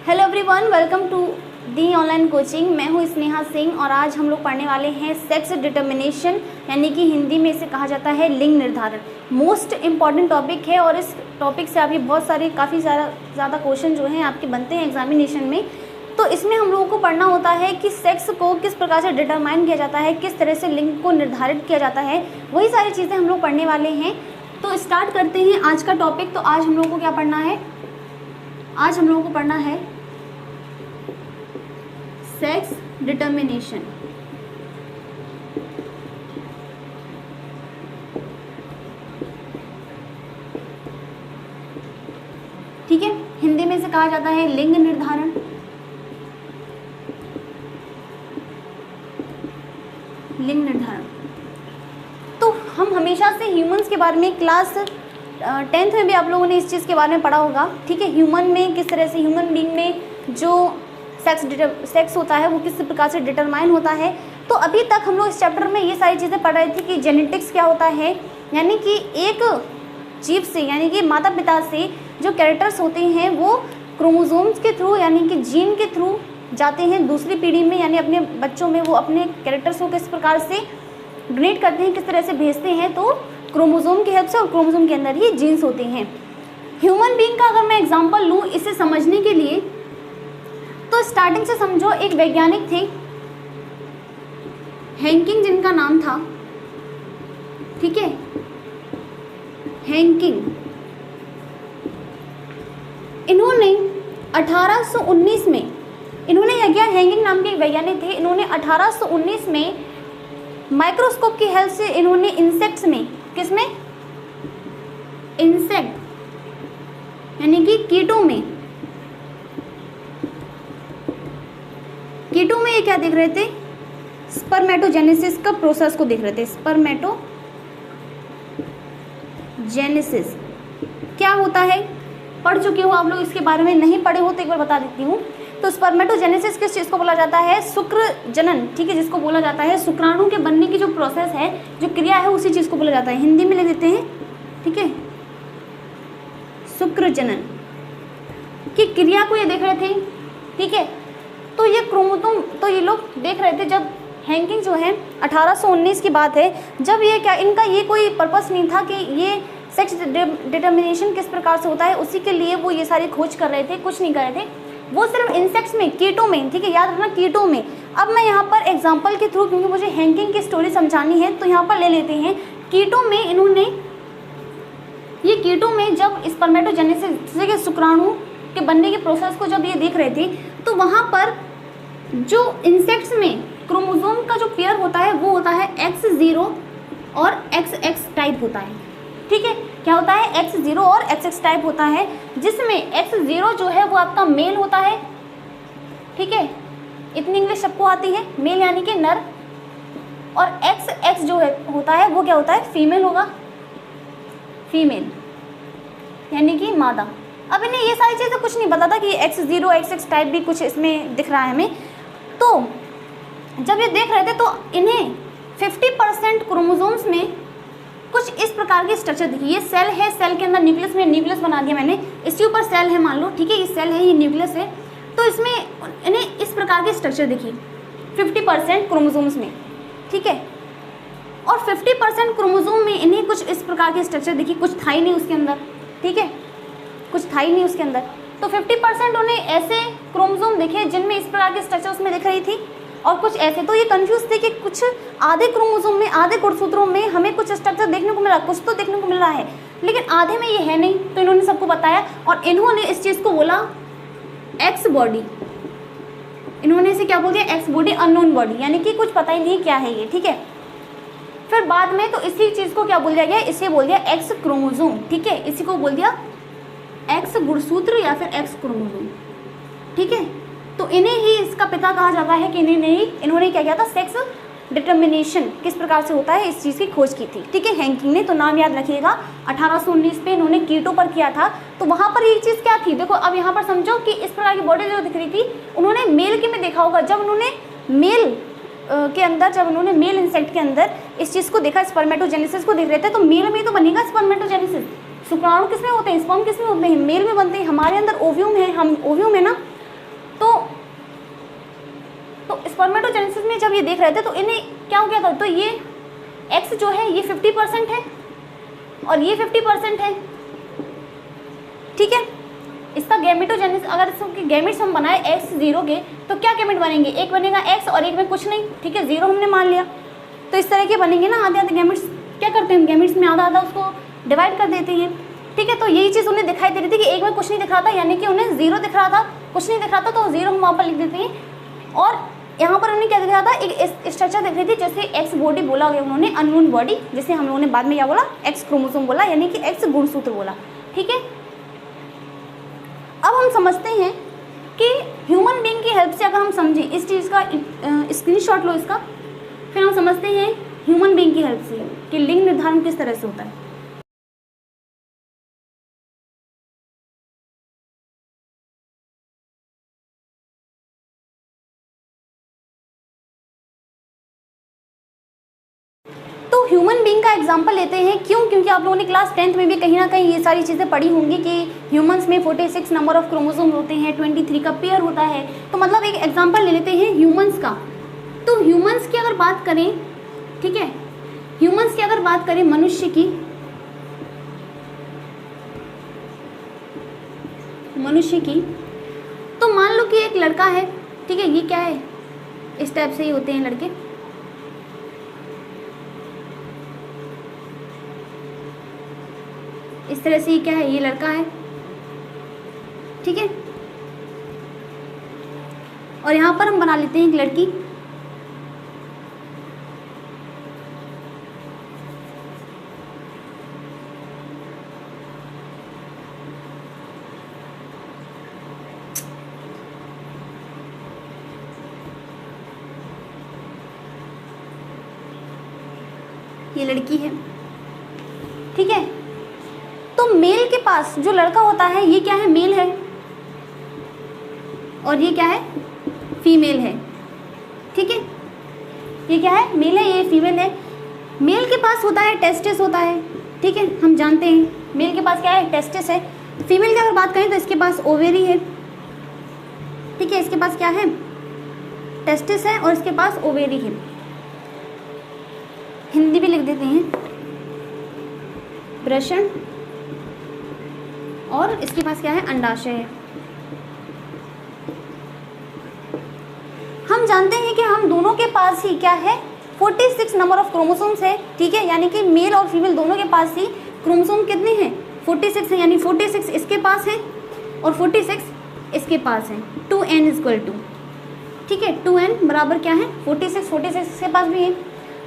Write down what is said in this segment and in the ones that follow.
Hello everyone, welcome to the online coaching. मैं हूँ स्नेहा सिंह और आज हम लोग पढ़ने वाले हैं सेक्स डिटर्मिनेशन, यानी कि हिंदी में इसे कहा जाता है लिंग निर्धारण। मोस्ट इम्पॉर्टेंट टॉपिक है और इस टॉपिक से अभी बहुत सारे काफ़ी ज़्यादा क्वेश्चन जो हैं आपके बनते हैं एग्जामिनेशन में। तो इसमें हम लोगों को पढ़ना होता है कि सेक्स को किस प्रकार से डिटरमाइन किया जाता है, किस तरह से लिंग को निर्धारित किया जाता है, वही सारी चीज़ें हम लोग पढ़ने वाले हैं। तो स्टार्ट करते हैं आज का टॉपिक। तो आज हम लोगों को क्या पढ़ना है? आज हम लोगों को पढ़ना है सेक्स डिटर्मिनेशन। ठीक है, हिंदी में इसे कहा जाता है लिंग निर्धारण। लिंग निर्धारण तो हम हमेशा से ह्यूमंस के बारे में क्लास 10th में भी आप लोगों ने इस चीज़ के बारे में पढ़ा होगा। ठीक है, ह्यूमन में किस तरह से, ह्यूमन बीइंग में जो सेक्स होता है वो किस प्रकार से डिटरमाइन होता है। तो अभी तक हम लोग इस चैप्टर में ये सारी चीज़ें पढ़ रहे थे कि जेनेटिक्स क्या होता है, यानी कि एक जीव से, यानी कि माता पिता से जो कैरेक्टर्स होते हैं वो क्रोमोसोम्स के थ्रू, यानी कि जीन के थ्रू जाते हैं दूसरी पीढ़ी में, यानी अपने बच्चों में वो अपने कैरेक्टर्स को किस प्रकार से डोनेट करते हैं, किस तरह से भेजते हैं। तो क्रोमोसोम की हेल्प से, और क्रोमोसोम के अंदर ही जीन्स होते हैं। ह्यूमन बीइंग का अगर मैं एग्जांपल लूँ इसे समझने के लिए, तो स्टार्टिंग से समझो, एक वैज्ञानिक थे हैंकिंग जिनका नाम था। ठीक है, हैंकिंग। इन्होंने 1819 में, इन्होंने यह किया, हैंकिंग नाम के एक वैज्ञानिक थे। इन्होंने 1819 में माइक्रोस्कोप की हेल्प से इन्होंने इंसेक्ट्स में, किसमें? इंसेक्ट यानी कि कीटों में, कीटों में ये क्या देख रहे थे? स्पर्मेटोजेनेसिस का प्रोसेस को देख रहे थे। स्पर्मेटोजेनेसिस क्या होता है? पढ़ चुके हो आप लोग, इसके बारे में नहीं पढ़े हो तो एक बार बता देती हूँ। तो स्पर्मेटोजेनेसिस किस चीज़ को बोला जाता है? शुक्र जनन। ठीक है, जिसको बोला जाता है शुक्राणु के बनने की जो प्रोसेस है, जो क्रिया है, उसी चीज़ को बोला जाता है। हिंदी में ले देते हैं। ठीक है, शुक्र जनन की क्रिया को ये देख रहे थे। ठीक है, तो ये क्रोमोसोम, तो ये लोग देख रहे थे जब हैंकिंग जो है 1819 की बात है, जब ये क्या, इनका ये कोई पर्पस नहीं था कि ये सेक्स डिटर्मिनेशन किस प्रकार से होता है, उसी के लिए वो ये सारी खोज कर रहे थे, कुछ नहीं कर रहे थे। वो सिर्फ इंसेक्ट्स में, कीटों में, ठीक है, याद रखना, कीटों में। अब मैं यहाँ पर एग्जाम्पल के थ्रू, क्योंकि मुझे हैंकिंग की स्टोरी समझानी है, तो यहाँ पर ले लेते हैं कीटों में। इन्होंने ये कीटों में जब स्पर्मेटोजेनेसिस के शुक्राणु के बनने के प्रोसेस को जब ये देख रहे थे, तो वहाँ पर जो इंसेक्ट्स में क्रोमोसोम का जो पेयर होता है वो होता है X0 और XX टाइप होता है। ठीक है, क्या होता है? X0 और XX टाइप होता है, जिसमें X0 जो है वो आपका मेल होता है। ठीक है, इतनी इंग्लिश सबको आती है, मेल यानी कि नर, और XX जो है होता है वो क्या होता है? फीमेल होगा, फीमेल यानी कि मादा। अब इन्हें ये सारी चीज़ें कुछ नहीं पता था कि X0 XX टाइप भी कुछ इसमें दिख रहा है हमें। तो जब ये देख रहे थे तो इन्हें 50% क्रोमोसोम्स में कुछ इस प्रकार की स्ट्रक्चर दिखी। ये सेल है, सेल के अंदर न्यूक्लियस में, न्यूक्लियस बना दिया मैंने, इसके ऊपर सेल है मान लो। ठीक है, ये सेल है, ये न्यूक्लियस है। तो इसमें इन्हें इस प्रकार की स्ट्रक्चर दिखी 50% क्रोमोसोम्स में। ठीक है, और 50% क्रोमोसोम में इन्हें कुछ इस प्रकार की स्ट्रक्चर दिखी, कुछ था ही नहीं उसके अंदर। ठीक है, कुछ था ही नहीं उसके अंदर। तो 50% उन्हें ऐसे क्रोमोसोम दिखे जिनमें इस प्रकार की स्ट्रक्चर उसमें दिख रही थी, और कुछ ऐसे। तो ये कंफ्यूज थे कि कुछ आधे क्रोमोसोम में, आधे गुणसूत्रों में हमें कुछ स्ट्रक्चर देखने को मिला, कुछ तो देखने को मिल रहा है, लेकिन आधे में ये है नहीं। तो इन्होंने सबको बताया और इन्होंने इस चीज़ को बोला एक्स बॉडी। इन्होंने इसे क्या बोल दिया? एक्स बॉडी, अननोन बॉडी, यानी कि कुछ पता ही नहीं क्या है ये। ठीक है, फिर बाद में तो इसी चीज़ को क्या बोल दिया गया? इसे बोल दिया एक्स क्रोमोसोम। ठीक है, इसी को बोल दिया एक्स गुणसूत्र या फिर एक्स क्रोमोसोम। ठीक है, तो इन्हें ही इसका पिता कहा जाता है कि इन्होंने क्या किया था? सेक्स डिटर्मिनेशन किस प्रकार से होता है, इस चीज़ की खोज की थी। ठीक है, हैंकिंग ने। तो नाम याद रखिएगा, 1819 पे इन्होंने कीटों पर किया था। तो वहाँ पर ये चीज़ क्या थी? देखो, अब यहाँ पर समझो कि इस प्रकार की बॉडी जो दिख रही थी, उन्होंने मेल के में देखा होगा। जब उन्होंने मेल के अंदर, जब उन्होंने मेल इंसेक्ट के अंदर इस चीज़ को देखा, स्पर्मेटोजेनेसिस को देख रहे थे, तो मेल में तो बनेगा स्पर्मेटोजेनेसिस। शुक्राणु किसमें होते हैं, स्पर्म किसमें होते हैं, मेल में बनते हैं। हमारे अंदर ओव्यूम है, हम ओव्यूम है ना, तो स्पर्मेटोजेनेसिस में जब ये देख रहे थे तो इन्हें क्या हो गया था, तो ये एक्स जो है ये 50% है और ये 50% है, ठीक है। इसका गैमेटोजेनेसिस, अगर इसके गैमेट्स हम बनाए एक्स 0 के तो क्या गैमेट बनेंगे, एक बनेगा एक्स और एक में कुछ नहीं, ठीक है, 0 हमने मान लिया। तो इस तरह के बनेंगे ना आधे आधे गैमेट्स। क्या करते हैं हम, गैमेट्स में आधा आधा उसको डिवाइड कर देते हैं, ठीक है। तो यही चीज़ उन्हें दिखाई दे रही थी कि एक में कुछ नहीं दिख रहा था, यानी कि उन्हें 0 दिख रहा था, कुछ नहीं दिख रहा था, तो 0 हम वहाँ पर लिख देते हैं। और यहाँ पर उन्हें क्या दिख रहा था, एक स्ट्रक्चर दिख रही थी, जैसे एक्स बॉडी बोला गया उन्होंने, अननोन बॉडी, जिसे हम लोगों ने बाद में क्या बोला, एक्स क्रोमोसोम बोला, यानी कि एक्स गुणसूत्र बोला, ठीक है। अब हम समझते हैं कि ह्यूमन बीइंग की हेल्प से अगर हम समझें इस चीज़ का, स्क्रीनशॉट लो इसका, फिर हम समझते हैं ह्यूमन बीइंग की हेल्प से कि लिंग निर्धारण किस तरह से होता है। तो ह्यूमन बीइंग का एग्जांपल लेते हैं, क्यों, क्योंकि आप लोगों ने क्लास 10th में भी कहीं ना कहीं ये सारी चीज़ें पढ़ी होंगी कि ह्यूमंस में 46 नंबर ऑफ क्रोमोसोम होते हैं, 23 का पेयर होता है। तो मतलब एक एग्जांपल ले लेते हैं ह्यूमंस का। तो ह्यूमंस की अगर बात करें, ठीक है, ह्यूमंस की अगर बात करें मनुष्य की, तो मान लो कि एक लड़का है, ठीक है, ये क्या है, इस टाइप से ही होते हैं लड़के, इस तरह से ये क्या है, ये लड़का है, ठीक है। और यहाँ पर हम बना लेते हैं एक लड़की, ये लड़की है, ठीक है। तो मेल के पास जो लड़का होता है ये क्या है, मेल है, और ये क्या है, फीमेल है, ठीक है। ये क्या है, मेल है, ये फीमेल है। मेल के पास होता है टेस्टिस होता है, ठीक है, हम जानते हैं मेल के पास क्या है, टेस्टिस है। फीमेल की अगर बात करें तो इसके पास ओवेरी है, ठीक है, इसके पास क्या है, टेस्टिस है और इसके पास ओवेरी है। हिंदी भी लिख देते हैं, वृषण, और इसके पास क्या है, अंडाशय है। हम जानते हैं कि हम दोनों के पास ही क्या है, 46 नंबर ऑफ क्रोमोसोम्स है, ठीक है, यानी कि मेल और फीमेल दोनों के पास ही क्रोमोसोम कितने हैं, 46 है, यानी 46 इसके पास है और 46 इसके पास है। 2n = 2, ठीक है, 2n बराबर क्या है, 46 इसके पास भी है।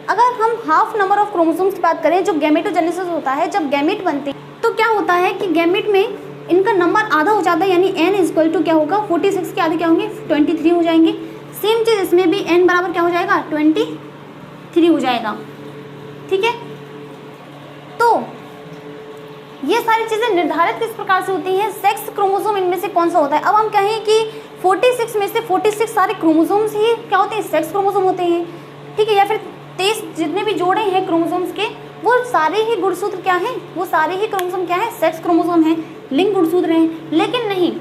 अगर हम हाफ नंबर ऑफ क्रोमोसोम्स की बात करें, जो गैमेटोजेनेसिस होता है, जब गैमेट बनते हैं तो क्या होता है कि गैमेट में इनका नंबर आधा हो जाता है, यानी n = क्या होगा, 46 के आधे क्या होंगे, 23 हो जाएंगे। सेम चीज़ इसमें भी n बराबर क्या हो जाएगा, 23 हो जाएगा, ठीक है। तो ये सारी चीज़ें निर्धारित किस प्रकार से होती हैं, सेक्स क्रोमोसोम इनमें से कौन सा होता है। अब हम कहें कि 46 में से 46 सारे क्रोमोसोम्स ही क्या होते हैं, सेक्स क्रोमोसोम होते हैं, ठीक है, या फिर 23 जितने भी जोड़े हैं क्रोमोसोम्स के, वो सारे ही गुणसूत्र क्या हैं, वो सारे ही क्रोमोसोम क्या है, सेक्स क्रोमोसोम हैं, लिंग गुणसूत्र हैं। लेकिन नहीं,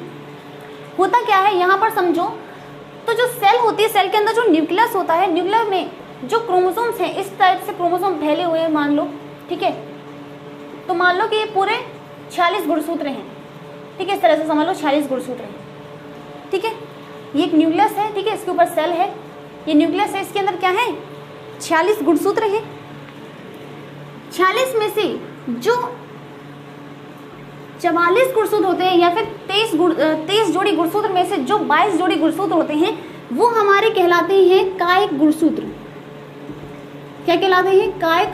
होता क्या है, यहाँ पर समझो, तो जो सेल होती है, सेल के अंदर जो न्यूक्लियस होता है, न्यूक्लियस में जो क्रोमोसोम्स हैं, इस टाइप से क्रोमोसोम फैले हुए हैं मान लो, ठीक है। तो मान लो कि ये पूरे 46 गुणसूत्र हैं, ठीक है, इस तरह से समझ लो 46 गुणसूत्र हैं, ठीक है। ये एक न्यूक्लियस है, ठीक है, इसके ऊपर सेल है, ये न्यूक्लियस है, इसके अंदर क्या है, 46 गुणसूत्र है। 46 में से जो 44 गुणसूत्र होते हैं, या फिर 23 जोड़ी गुणसूत्र में से जो 22 जोड़ी गुणसूत्र होते हैं, वो हमारे कहलाते हैं कायिक गुणसूत्र। क्या कहलाते हैं, कायिक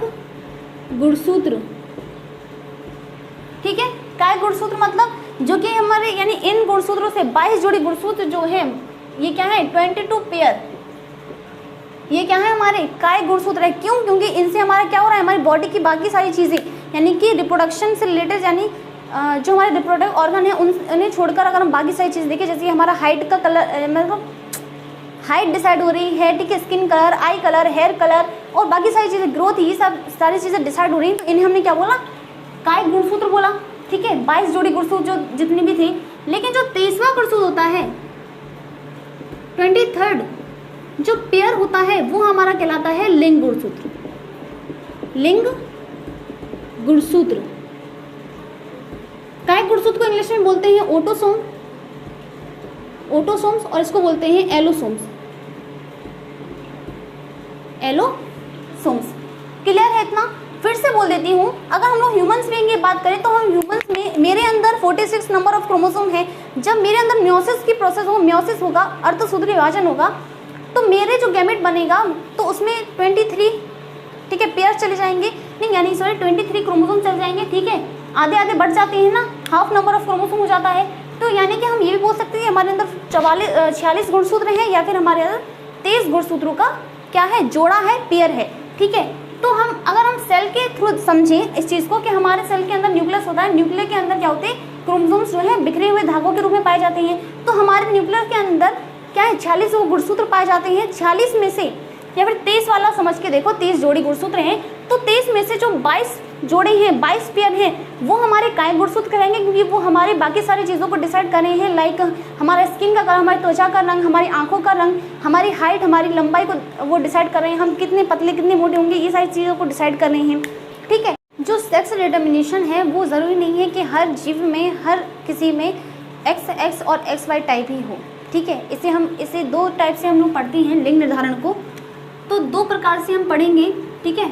गुणसूत्र, ठीक है। कायिक गुणसूत्र मतलब जो कि हमारे, यानी इन गुणसूत्रों से 22 जोड़ी गुणसूत्र जो है, ये क्या है, 22 पेयर, ये क्या है, हमारे कायिक गुणसूत्र है। क्यों, क्योंकि इनसे हमारा क्या हो रहा है, हमारी बॉडी की बाकी सारी चीज़ें, यानी कि रिप्रोडक्शन से रिलेटेड, यानी जो हमारे रिप्रोडक्टिव ऑर्गन है उन्हें छोड़कर अगर हम बाकी सारी चीज़ देखें, जैसे हमारा हाइट का कलर, मतलब हाइट डिसाइड हो रही है, ठीक है, skin colour, eye colour, hair colour और बाकी सारी चीज़ें, ग्रोथ, ये सब सारी चीज़ें डिसाइड हो रही हैं, तो इन्हें हमने क्या बोला, कायिक गुणसूत्र बोला, ठीक है। 22 जोड़ी गुणसूत्र जो जितनी भी थी। लेकिन जो 23वां गुणसूत्र होता है, 23rd जो पेयर होता है वो हमारा कहलाता है लिंग गुणसूत्र। लिंग गुणसूत्र। काय गुणसूत्र को इंग्लिश में बोलते हैं ऑटोसोम, ऑटोसोम्स, और इसको बोलते हैं एलोसोम्स, एलोसोम्स। क्लियर है इतना? फिर से बोल देती हूँ, अगर हम लोग ह्यूमंस में ये बात करें तो हम ह्यूमंस में मेरे अंदर 46 नंबर ऑफ क्रोमोसोम है। जब मेरे अंदर म्योसिस की प्रोसेस हो, म्योसिस होगा, अर्धसूत्री विभाजन होगा, तो मेरे जो गैमेट बनेगा तो उसमें 23, ठीक है, पेयर चले जाएंगे, नहीं यानी सॉरी 23 क्रोमोसोम चले जाएंगे, ठीक है, आधे आधे बढ़ जाते हैं ना, हाफ नंबर ऑफ क्रोमोसोम हो जाता है। तो यानी कि हम ये भी बोल सकते हैं हमारे अंदर 46 गुणसूत्र हैं, या फिर हमारे अंदर 23 गुणसूत्रों का क्या है, जोड़ा है, पेयर है, ठीक है। तो हम अगर हम सेल के थ्रू समझें इस चीज़ को कि हमारे सेल के अंदर न्यूक्लियस होता है, न्यूक्लियर के अंदर क्या होते हैं, क्रोमोसोम्स जो है बिखरे हुए धागों के रूप में पाए जाते हैं। तो हमारे न्यूक्लियर के अंदर क्या है, 46 वो गुणसूत्र पाए जाते हैं। 46 में से, या फिर 23 वाला समझ के देखो, 30 जोड़ी गुणसूत्र हैं, तो 23 में से जो 22 जोड़े हैं, 22 पेयर हैं, वो हमारे काय गुणसूत्र कहेंगे, क्योंकि वो हमारी बाकी सारी चीज़ों को डिसाइड कर रहे हैं, लाइक हमारा स्किन का कलर, हमारी त्वचा का रंग, हमारी आंखों का रंग, हमारी हाइट, हमारी लंबाई को वो डिसाइड कर रहे हैं, हम कितने पतले कितने मोटे होंगे, ये सारी चीज़ों को डिसाइड कर रहे हैं, ठीक है। जो सेक्स डिटर्मिनेशन है वो ज़रूरी नहीं है कि हर जीव में, हर किसी में XX और XY टाइप ही हो, ठीक है। इसे 2 टाइप से हम लोग पढ़ते हैं लिंग निर्धारण को, तो 2 प्रकार से हम पढ़ेंगे, ठीक है।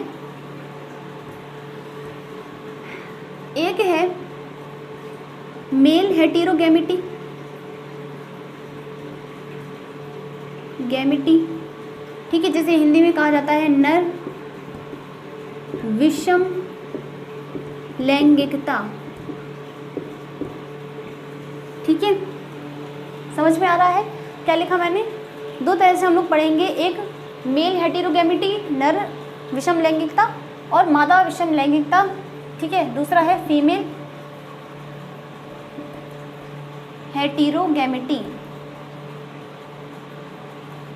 एक है मेल हेटेरोगैमेटी, गैमेटी, ठीक है, जिसे हिंदी में कहा जाता है नर विषम लैंगिकता, ठीक है। समझ में आ रहा है क्या लिखा मैंने? 2 तरह से हम लोग पढ़ेंगे, एक मेल हेटेरोगैमेटी, नर विषम लैंगिकता, और मादा विषम लैंगिकता, ठीक है। दूसरा है फीमेल हेटेरोगैमेटी,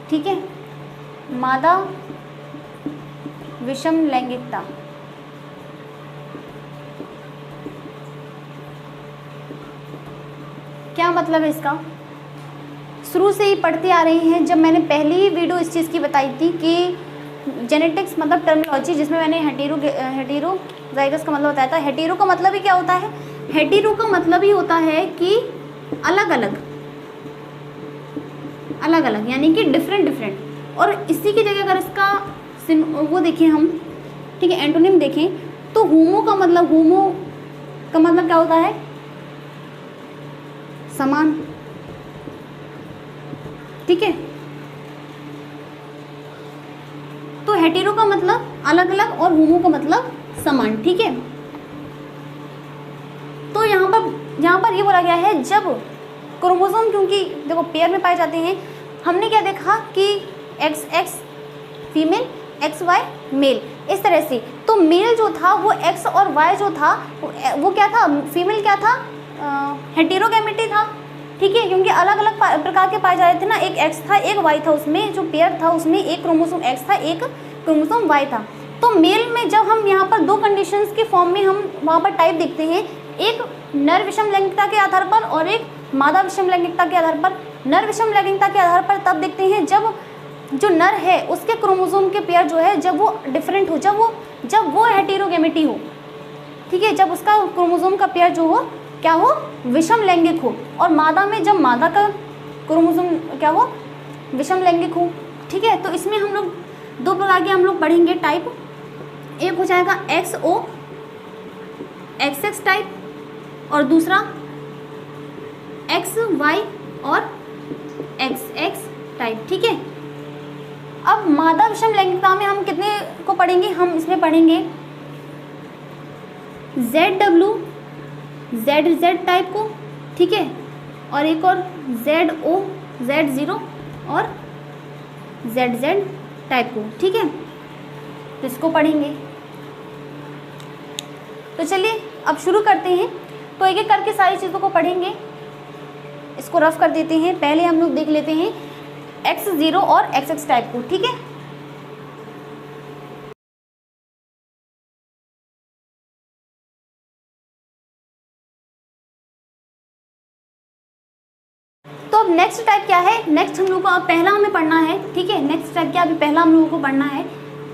ठीक है, मादा विषम लैंगिकता। क्या मतलब है इसका? शुरू से ही पढ़ते आ रहे हैं। जब मैंने पहली ही वीडियो इस चीज़ की बताई थी कि जेनेटिक्स मतलब टर्मिनोलॉजी, जिसमें मैंने हेटेरोजाइगस का मतलब बताया था। हेटेरो का मतलब ही क्या होता है? हेटेरो का मतलब ही होता है कि अलग अलग, अलग अलग, यानी कि डिफरेंट डिफरेंट। और इसी की जगह अगर इसका वो देखें हम, ठीक है, एंटोनिम देखें, तो होमो का मतलब क्या होता है? समान, ठीक है। तो हेटेरो का मतलब अलग अलग और होमो का मतलब समान, ठीक है। तो यहाँ पर ये बोला गया है, जब क्रोमोसोम, क्योंकि देखो पेयर में पाए जाते हैं, हमने क्या देखा कि XX फीमेल, XY मेल, इस तरह से। तो मेल जो था वो X और Y जो था वो क्या था? फीमेल क्या था? हेटेरोगैमेटी था, ठीक है, क्योंकि अलग अलग प्रकार के पाए जा रहे थे ना। एक X था, एक Y था, उसमें जो पेयर था उसमें एक क्रोमोसोम X था, एक क्रोमोसोम Y था। तो मेल में जब हम यहाँ पर 2 कंडीशंस के फॉर्म में हम वहाँ पर टाइप देखते हैं, एक नर विषम लैंगिकता के आधार पर और एक मादा विषम लैंगिकता के आधार पर। नर विषम लैंगिकता के आधार पर तब देखते हैं जब जो नर है उसके क्रोमोसोम के पेयर जो है जब वो डिफरेंट हो, जब वो हेटेरोगैमेटी हो, ठीक है, जब उसका क्रोमोसोम का पेयर जो हो क्या हो? विषम लैंगिक हो। और मादा में जब मादा का क्रोमोसोम क्या हो? विषम लैंगिक हो, ठीक है। तो इसमें हम लोग 2 प्रकार के हम लोग पढ़ेंगे टाइप। एक हो जाएगा XO XX टाइप, और दूसरा XY और XX टाइप, ठीक है। अब मादा विषम लैंगिकता में हम कितने को पढ़ेंगे? हम इसमें पढ़ेंगे ZW ZZ टाइप को, ठीक है, और एक और ZO Z0 और ZZ टाइप को, ठीक है। तो इसको पढ़ेंगे। तो चलिए अब शुरू करते हैं। तो एक एक करके सारी चीज़ों को पढ़ेंगे। इसको रफ कर देते हैं। पहले हम लोग देख लेते हैं X0 और XX टाइप को, ठीक है। तो अब नेक्स्ट टाइप क्या है, नेक्स्ट हम लोग को अब पहला हमें पढ़ना है, ठीक है। नेक्स्ट टाइप क्या, अभी पहला हम लोगों को पढ़ना है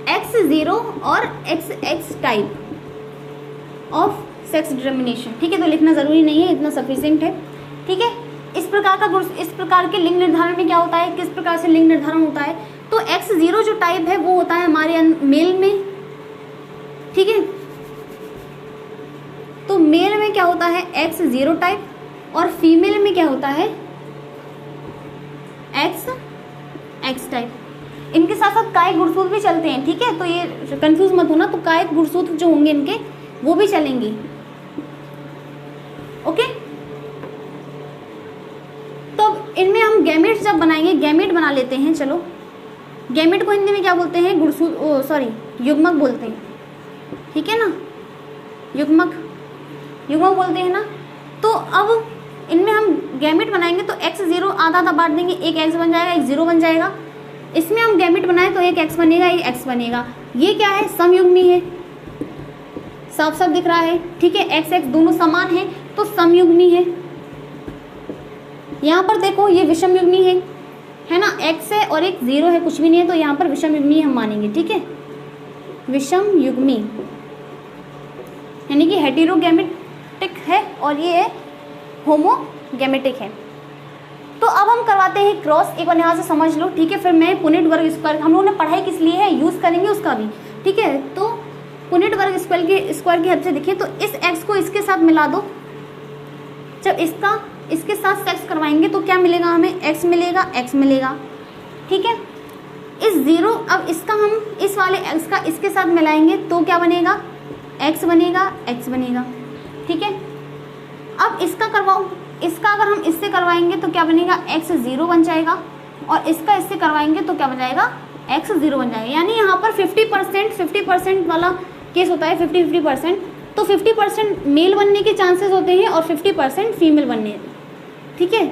X0 और XX type of sex determination, ठीक है। तो लिखना ज़रूरी नहीं है, इतना सफिशिएंट है, ठीक है। इस प्रकार के लिंग निर्धारण में क्या होता है, किस प्रकार से लिंग निर्धारण होता है। तो X0 जो टाइप है वो होता है हमारे मेल में, ठीक है। तो मेल में क्या होता है X0 टाइप और फीमेल में क्या होता है XX टाइप। इनके साथ साथ कायिक गुणसूत्र भी चलते हैं, ठीक है। तो ये कंफ्यूज मत होना, तो कायिक गुणसूत्र जो होंगे इनके वो भी चलेंगे, ओके। तो अब इनमें हम गैमेट जब बनाएंगे, गैमेट बना लेते हैं, चलो। गैमेट को हिंदी में क्या बोलते हैं, युग्मक बोलते हैं, ठीक है ना, युग्मक बोलते हैं ना। तो अब इनमें हम गैमेट बनाएंगे तो X0 आधा आधा बांट देंगे, एक X बन जाएगा, एक 0 बन जाएगा। इसमें हम गैमेट बनाए तो एक X बनेगा, एक X बनेगा। ये क्या है, समयुग्मी है, साफ साफ दिख रहा है, ठीक है। X X दोनों समान है तो समयुग्मी है। यहाँ पर देखो ये विषम युग्मी है ना, X है और एक 0 है, कुछ भी नहीं है, तो यहाँ पर विषम युग्मी हम मानेंगे, ठीक है। विषम युग्मी यानी कि हेटेरोगैमेटिक है और ये होमोगैमेटिक है। तो अब हम करवाते हैं क्रॉस, एक बार यहाँ से समझ लो, ठीक है। फिर मैं पुनेट वर्ग स्क्वायर, हम लोगों ने पढ़ाई किस लिए है, यूज़ करेंगे उसका भी, ठीक है। तो पुनेट वर्ग स्क्वायर की हेल्प से देखिए, तो इस x को इसके साथ मिला दो। जब इसके साथ सेक्स करवाएंगे तो क्या मिलेगा हमें, x मिलेगा, ठीक है। इस 0, अब इसका हम इस वाले x का इसके साथ मिलाएंगे तो क्या बनेगा, x बनेगा, ठीक है। अब इसका करवाओ, इसका अगर हम इससे करवाएंगे तो क्या बनेगा, X0 बन जाएगा, और इसका इससे करवाएंगे तो क्या बन जाएगा, X0 बन जाएगा। यानी यहाँ पर 50% वाला केस होता है, 50-50%। तो 50% मेल बनने के चांसेस होते हैं और 50% फीमेल बनने, ठीक है।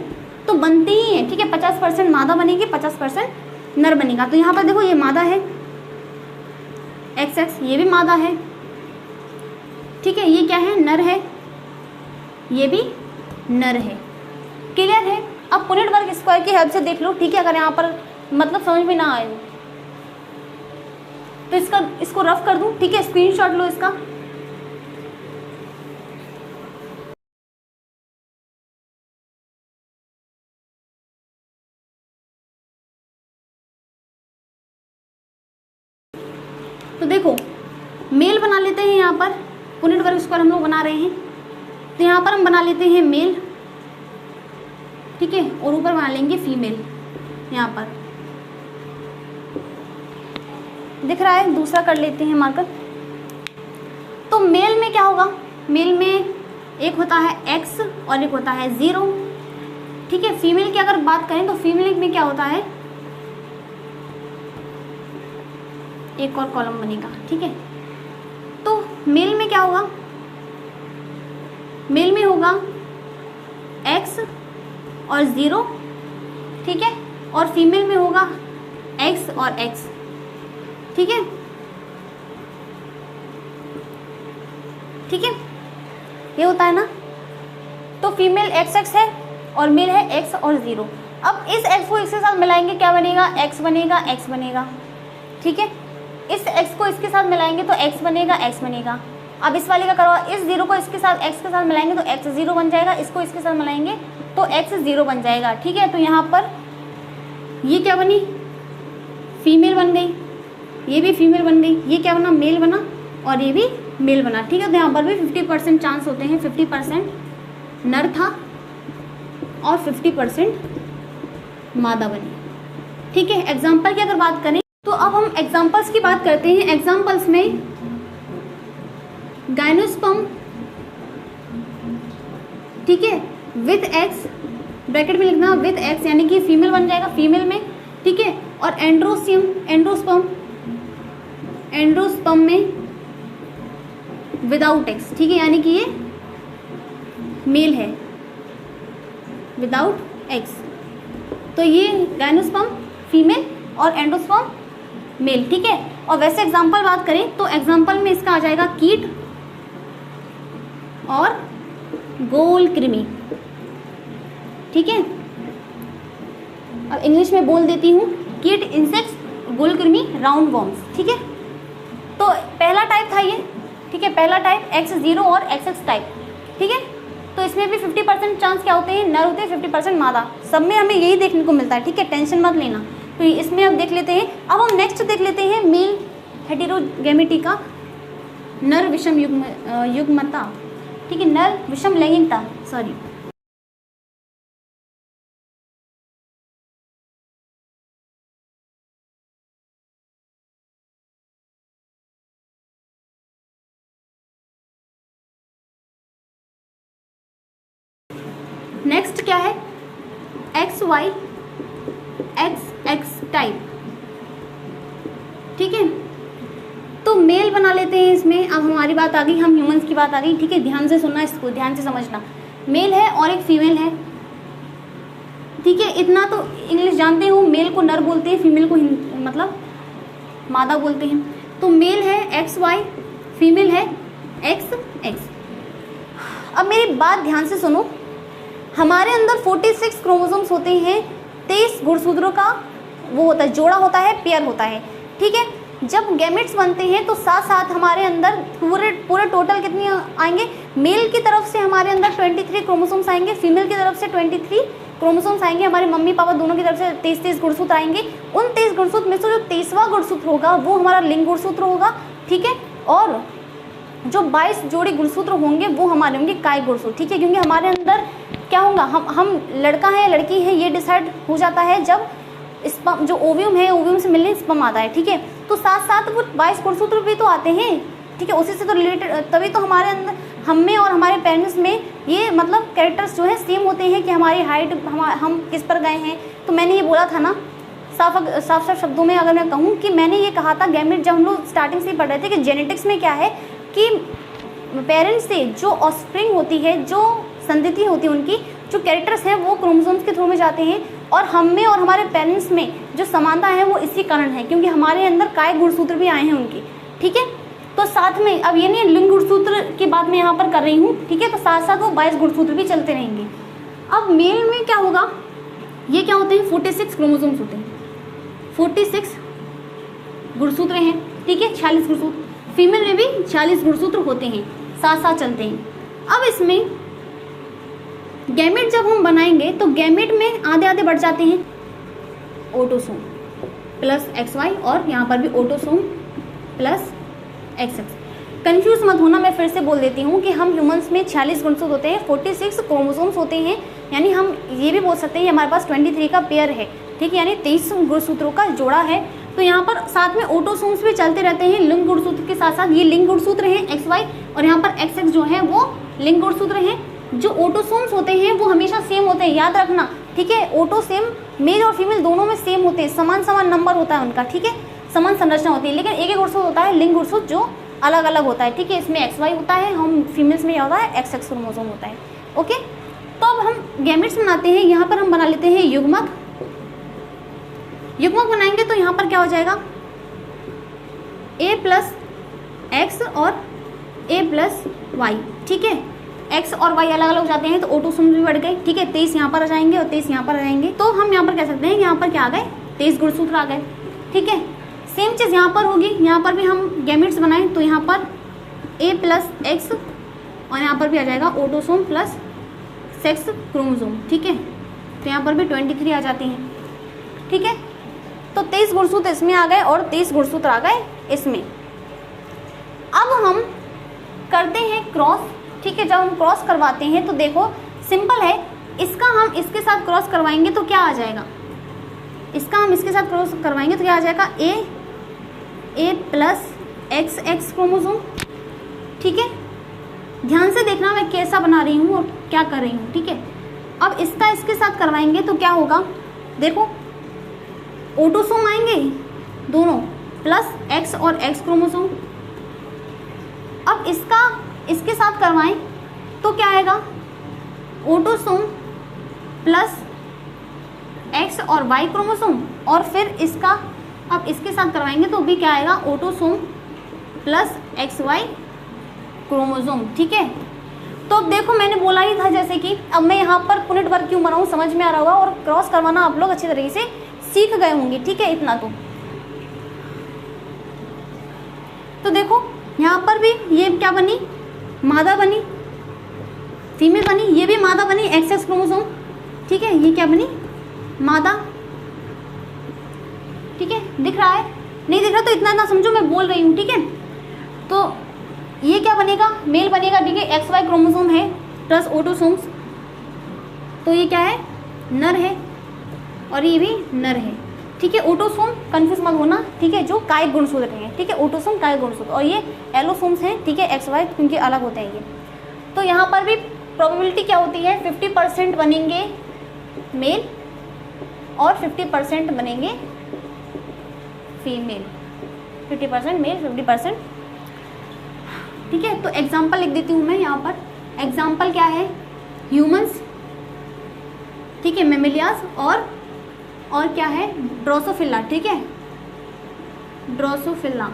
तो बनते ही हैं, ठीक है। 50% मादा बनेगी, 50% नर बनेगा। तो यहाँ पर देखो ये मादा है XX, ये भी मादा है, ठीक है। ये क्या है, नर है, ये भी नर है, क्लियर है। अब पुनेट वर्ग स्क्वायर की हेल्प से देख लो, ठीक है। अगर यहाँ पर मतलब समझ में ना आए तो इसको रफ कर दूं, ठीक है। स्क्रीनशॉट लो इसका, तो देखो मेल बना लेते हैं। यहाँ पर पुनेट वर्ग स्क्वायर हम लोग बना रहे हैं, तो यहाँ पर हम बना लेते हैं मेल, ठीक है, और ऊपर बना लेंगे फीमेल। यहाँ पर दिख रहा है, दूसरा कर लेते हैं मार्कर। तो मेल में क्या होगा, मेल में एक होता है X और एक होता है 0, ठीक है। फीमेल की अगर बात करें तो फीमेल में क्या होता है, एक और कॉलम बनेगा, ठीक है। तो मेल में क्या होगा, मेल में होगा X और 0, ठीक है, और फीमेल में होगा X और X, ठीक है, ठीक है। ये होता है ना। तो फीमेल XX है और मेल है X और 0। अब इस X को इसके साथ मिलाएंगे, क्या बनेगा, X बनेगा, ठीक है। इस X को इसके साथ मिलाएंगे तो X बनेगा। अब इस वाले का करवा, इस 0 को इसके साथ X के साथ मिलाएंगे तो X0 बन जाएगा, इसको इसके साथ मिलाएंगे तो X0 बन जाएगा, ठीक है। तो यहाँ पर ये क्या बनी, फीमेल बन गई, ये भी फीमेल बन गई, ये क्या बना, मेल बना, और ये भी मेल बना, ठीक है। तो यहाँ पर भी 50% चांस होते हैं, 50% नर था और 50% मादा बनी, ठीक है। एग्जाम्पल की अगर बात करें तो अब हम एग्जाम्पल्स की बात करते हैं। एग्जाम्पल्स में गायनोस्पर्म, ठीक है, विथ X, ब्रैकेट में लिखना विथ X, यानी कि फीमेल बन जाएगा, फीमेल में, ठीक है। और एंड्रोस्पर्म में विदाउट X, ठीक है, यानी कि ये मेल है विदाउट X। तो ये गायनोस्पर्म फीमेल और एंडोस्पर्म मेल, ठीक है। और वैसे एग्जाम्पल बात करें तो एग्जाम्पल में इसका आ जाएगा कीट और गोल कृमि, ठीक है। अब इंग्लिश में बोल देती हूँ, कीट, इंसेक्ट्स, गोलकृमि, राउंड वॉर्म्स, ठीक है। तो पहला टाइप था ये, ठीक है, पहला टाइप X0 और XX टाइप, ठीक है। तो इसमें भी 50% चांस क्या होते हैं, नर होते हैं, 50% मादा, सब में हमें यही देखने को मिलता है, ठीक है, टेंशन मत लेना। तो इसमें अब देख लेते हैं। अब हम नेक्स्ट देख लेते हैं मेल हेटेरोगैमेटी का, नर विषम युग्मता, ठीक है, नर विषम लैंगिकता, सॉरी। नेक्स्ट क्या है, XY XX टाइप, ठीक है। तो मेल बना लेते हैं इसमें। अब हमारी बात आ गई, हम ह्यूमंस की बात आ गई, ठीक है, ध्यान से सुनना, इसको ध्यान से समझना। मेल है और एक फीमेल है, ठीक है, इतना तो इंग्लिश जानते हो, मेल को नर बोलते हैं, फीमेल को मतलब मादा बोलते हैं। तो मेल है XY, फीमेल है XX। अब मेरी बात ध्यान से सुनो, हमारे अंदर 46 क्रोमोसोम्स होते हैं, 23 गुणसूत्रों का वो होता है, जोड़ा होता है, पेयर होता है, ठीक है। जब गैमेट्स बनते हैं तो साथ साथ हमारे अंदर पूरे टोटल कितनी आएंगे, मेल की तरफ से हमारे अंदर 23 क्रोमोसोम्स आएंगे, फीमेल की तरफ से 23 क्रोमोसोम्स आएंगे, हमारे मम्मी पापा दोनों की तरफ से 23 गुणसूत्र आएंगे। उन 23 गुणसूत्र में से जो 23वां गुणसूत्र होगा वो हमारा लिंग गुणसूत्र होगा, ठीक है। और जो 22 जोड़ी गुणसूत्र होंगे वो हमारे होंगे काय गुणसूत्र, ठीक है। क्योंकि हमारे अंदर क्या होगा, हम लड़का है या लड़की है ये डिसाइड हो जाता है जब स्पर्म, जो ओव्यूम है, ओव्यूम से मिलने स्पर्म आता है, ठीक है। तो साथ साथ वो 22 गुणसूत्र भी तो आते हैं, ठीक है, उसी से तो रिलेटेड, तभी तो हमारे अंदर, हम में और हमारे पेरेंट्स में ये मतलब कैरेक्टर्स जो है सेम होते हैं कि हमारी हाइट, हम किस पर गए हैं। तो मैंने ये बोला था ना, साफ शब्दों में अगर मैं कहूँ कि मैंने ये कहा था गैमेट, जब हम लोग स्टार्टिंग से ही पढ़ रहे थे कि जेनेटिक्स में क्या है कि पेरेंट्स से जो ऑफस्प्रिंग होती है, जो संतति होती है, उनकी जो कैरेक्टर्स हैं वो क्रोमोसोम्स के थ्रू में जाते हैं, और हम में और हमारे पेरेंट्स में जो समानता है वो इसी कारण है क्योंकि हमारे अंदर काय गुणसूत्र भी आए हैं उनके, ठीक है। तो साथ में, अब ये नहीं लिंग गुणसूत्र की बात मैं यहाँ पर कर रही हूँ, ठीक है, तो साथ साथ वो 22 गुणसूत्र भी चलते रहेंगे। अब मेल में क्या होगा, ये क्या होते हैं, 46 क्रोमोसोम्स होते हैं, 46 गुणसूत्र हैं, ठीक है, 46 गुणसूत्र। फीमेल में भी 46 गुणसूत्र होते हैं, साथ साथ चलते हैं। अब इसमें गैमेट जब हम बनाएंगे तो गैमेट में आधे आधे बढ़ जाते हैं, ऑटोसोम प्लस XY, और यहाँ पर भी ऑटोसोम प्लस XX। कंफ्यूज मत होना, मैं फिर से बोल देती हूँ कि हम ह्यूमंस में 46 गुणसूत्र होते हैं, 46 क्रोमोसोम्स होते हैं, यानी हम ये भी बोल सकते हैं कि हमारे पास 23 का पेयर है, ठीक है, यानी 23 गुणसूत्रों का जोड़ा है। तो यहाँ पर साथ में ऑटोसोम्स भी चलते रहते हैं लिंग गुणसूत्र के साथ साथ। ये लिंग गुणसूत्र हैं XY, और यहाँ पर XX जो है वो लिंग गुणसूत्र हैं। जो ऑटोसोम्स होते हैं वो हमेशा सेम होते हैं, याद रखना, ठीक है। ऑटो सेम, मेल और फीमेल दोनों में सेम होते हैं, समान नंबर होता है उनका, ठीक है, समान संरचना होती है। लेकिन एक गुणसूत्र होता है लिंग गुणसूत्र जो अलग अलग होता है, ठीक है। इसमें XY होता है, हम फीमेल्स में क्या होता है, XX क्रोमोसोम होता है, ओके। तो अब हम गैमेट्स बनाते हैं, यहाँ पर हम बना लेते हैं युग्मक। युग्मक बनाएंगे तो यहाँ पर क्या हो जाएगा, A प्लस X और A प्लस Y, ठीक है। X और Y अलग अलग हो जाते हैं तो ऑटोसोम भी बढ़ गए, ठीक है। 23 यहाँ पर आ जाएंगे और 23 यहाँ पर आ जाएंगे, तो हम यहाँ पर कह सकते हैं यहाँ पर क्या आ गए, 23 गुणसूत्र आ गए, ठीक है। सेम चीज़ यहाँ पर होगी, यहाँ पर भी हम गैमेट्स बनाएं तो यहाँ पर A प्लस X और यहाँ पर भी आ जाएगा ऑटोसोम प्लस सेक्स क्रोमोसोम, ठीक है। तो यहाँ पर भी 23 आ जाती हैं, ठीक है। तो 23 गुणसूत्र इसमें आ गए और 23 गुणसूत्र आ गए इसमें। अब हम करते हैं क्रॉस, ठीक है। जब हम क्रॉस करवाते हैं तो देखो सिंपल है, इसका हम इसके साथ क्रॉस करवाएंगे तो क्या आ जाएगा, इसका हम इसके साथ क्रॉस करवाएंगे तो क्या आ जाएगा, A प्लस XX क्रोमोसोम, ठीक है। ध्यान से देखना मैं कैसा बना रही हूँ और क्या कर रही हूँ, ठीक है। अब इसका इसके साथ करवाएंगे तो क्या होगा, देखो ऑटोसोम आएंगे दोनों प्लस X और X क्रोमोसोम। अब इसका इसके साथ करवाएं तो क्या आएगा, ऑटोसोम प्लस X और Y क्रोमोसोम, और फिर इसका अब इसके साथ करवाएंगे तो भी क्या आएगा, ऑटोसोम प्लस XY क्रोमोसोम, ठीक है। तो अब देखो मैंने बोला ही था जैसे कि अब मैं यहाँ पर पुनेट वर्ग क्यों बनाऊँ, समझ में आ रहा होगा, और क्रॉस करवाना आप लोग अच्छी तरीके से सीख गए होंगे, ठीक है, इतना तो देखो यहाँ पर भी ये क्या बनी, मादा बनी, फीमेल बनी, ये भी मादा बनी, XX क्रोमोसोम, ठीक है, ये क्या बनी, मादा, ठीक है, दिख रहा है, नहीं दिख रहा तो इतना समझो मैं बोल रही हूँ, ठीक है। तो ये क्या बनेगा, मेल बनेगा, ठीक है, XY क्रोमोसोम है प्लस ऑटोसोम्स, तो ये क्या है, नर है, और ये भी नर है, ठीक है। ऑटोसोम कंफ्यूज मत होना, ठीक है, जो कायिक गुणसूत्र हैं, ठीक है, ऑटोसोम कायिक गुणसूत्र, और ये एलोसोम्स हैं, ठीक है, XY क्योंकि अलग होते हैं ये। तो यहाँ पर भी प्रोबेबिलिटी क्या होती है, 50% बनेंगे मेल और 50% बनेंगे फीमेल, 50% मेल 50%, ठीक है। तो एग्जाम्पल लिख देती हूँ मैं यहाँ पर, एग्जाम्पल क्या है, ह्यूमंस, ठीक है, मेमेलियास, और क्या है, ड्रोसोफिला, ठीक है, ड्रोसोफिला,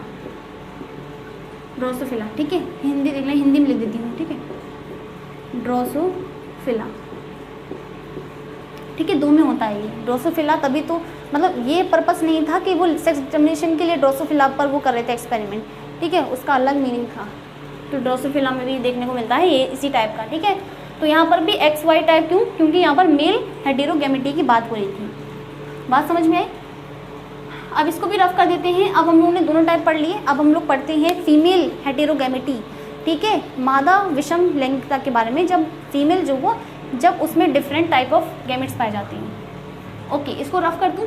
ठीक है, हिंदी देख लें, हिंदी में लिख देती हूँ, ठीक है, ड्रोसोफिला, ठीक है, 2 में होता है ये ड्रोसोफिला, तभी तो मतलब ये पर्पस नहीं था कि वो सेक्स डिटर्मिनेशन के लिए ड्रोसोफिला पर वो कर रहे थे एक्सपेरिमेंट, ठीक है, उसका अलग मीनिंग था। तो ड्रोसोफिला में भी देखने को मिलता है ये इसी टाइप का, ठीक है। तो यहाँ पर भी XY टाइप क्यों, क्योंकि यहाँ पर मेल हेटेरोगैमेटी की बात हो रही थी, बात समझ में आई। अब इसको भी रफ कर देते हैं, अब हम लोगों ने दोनों टाइप पढ़ लिए, अब हम लोग पढ़ते हैं फीमेल हेटेरोगैमेटी, ठीक है, मादा विषम लैंगिकता के बारे में, जब फीमेल जो हो जब उसमें डिफरेंट टाइप ऑफ गैमेट्स पाए जाते हैं। ओके, इसको रफ कर दूं,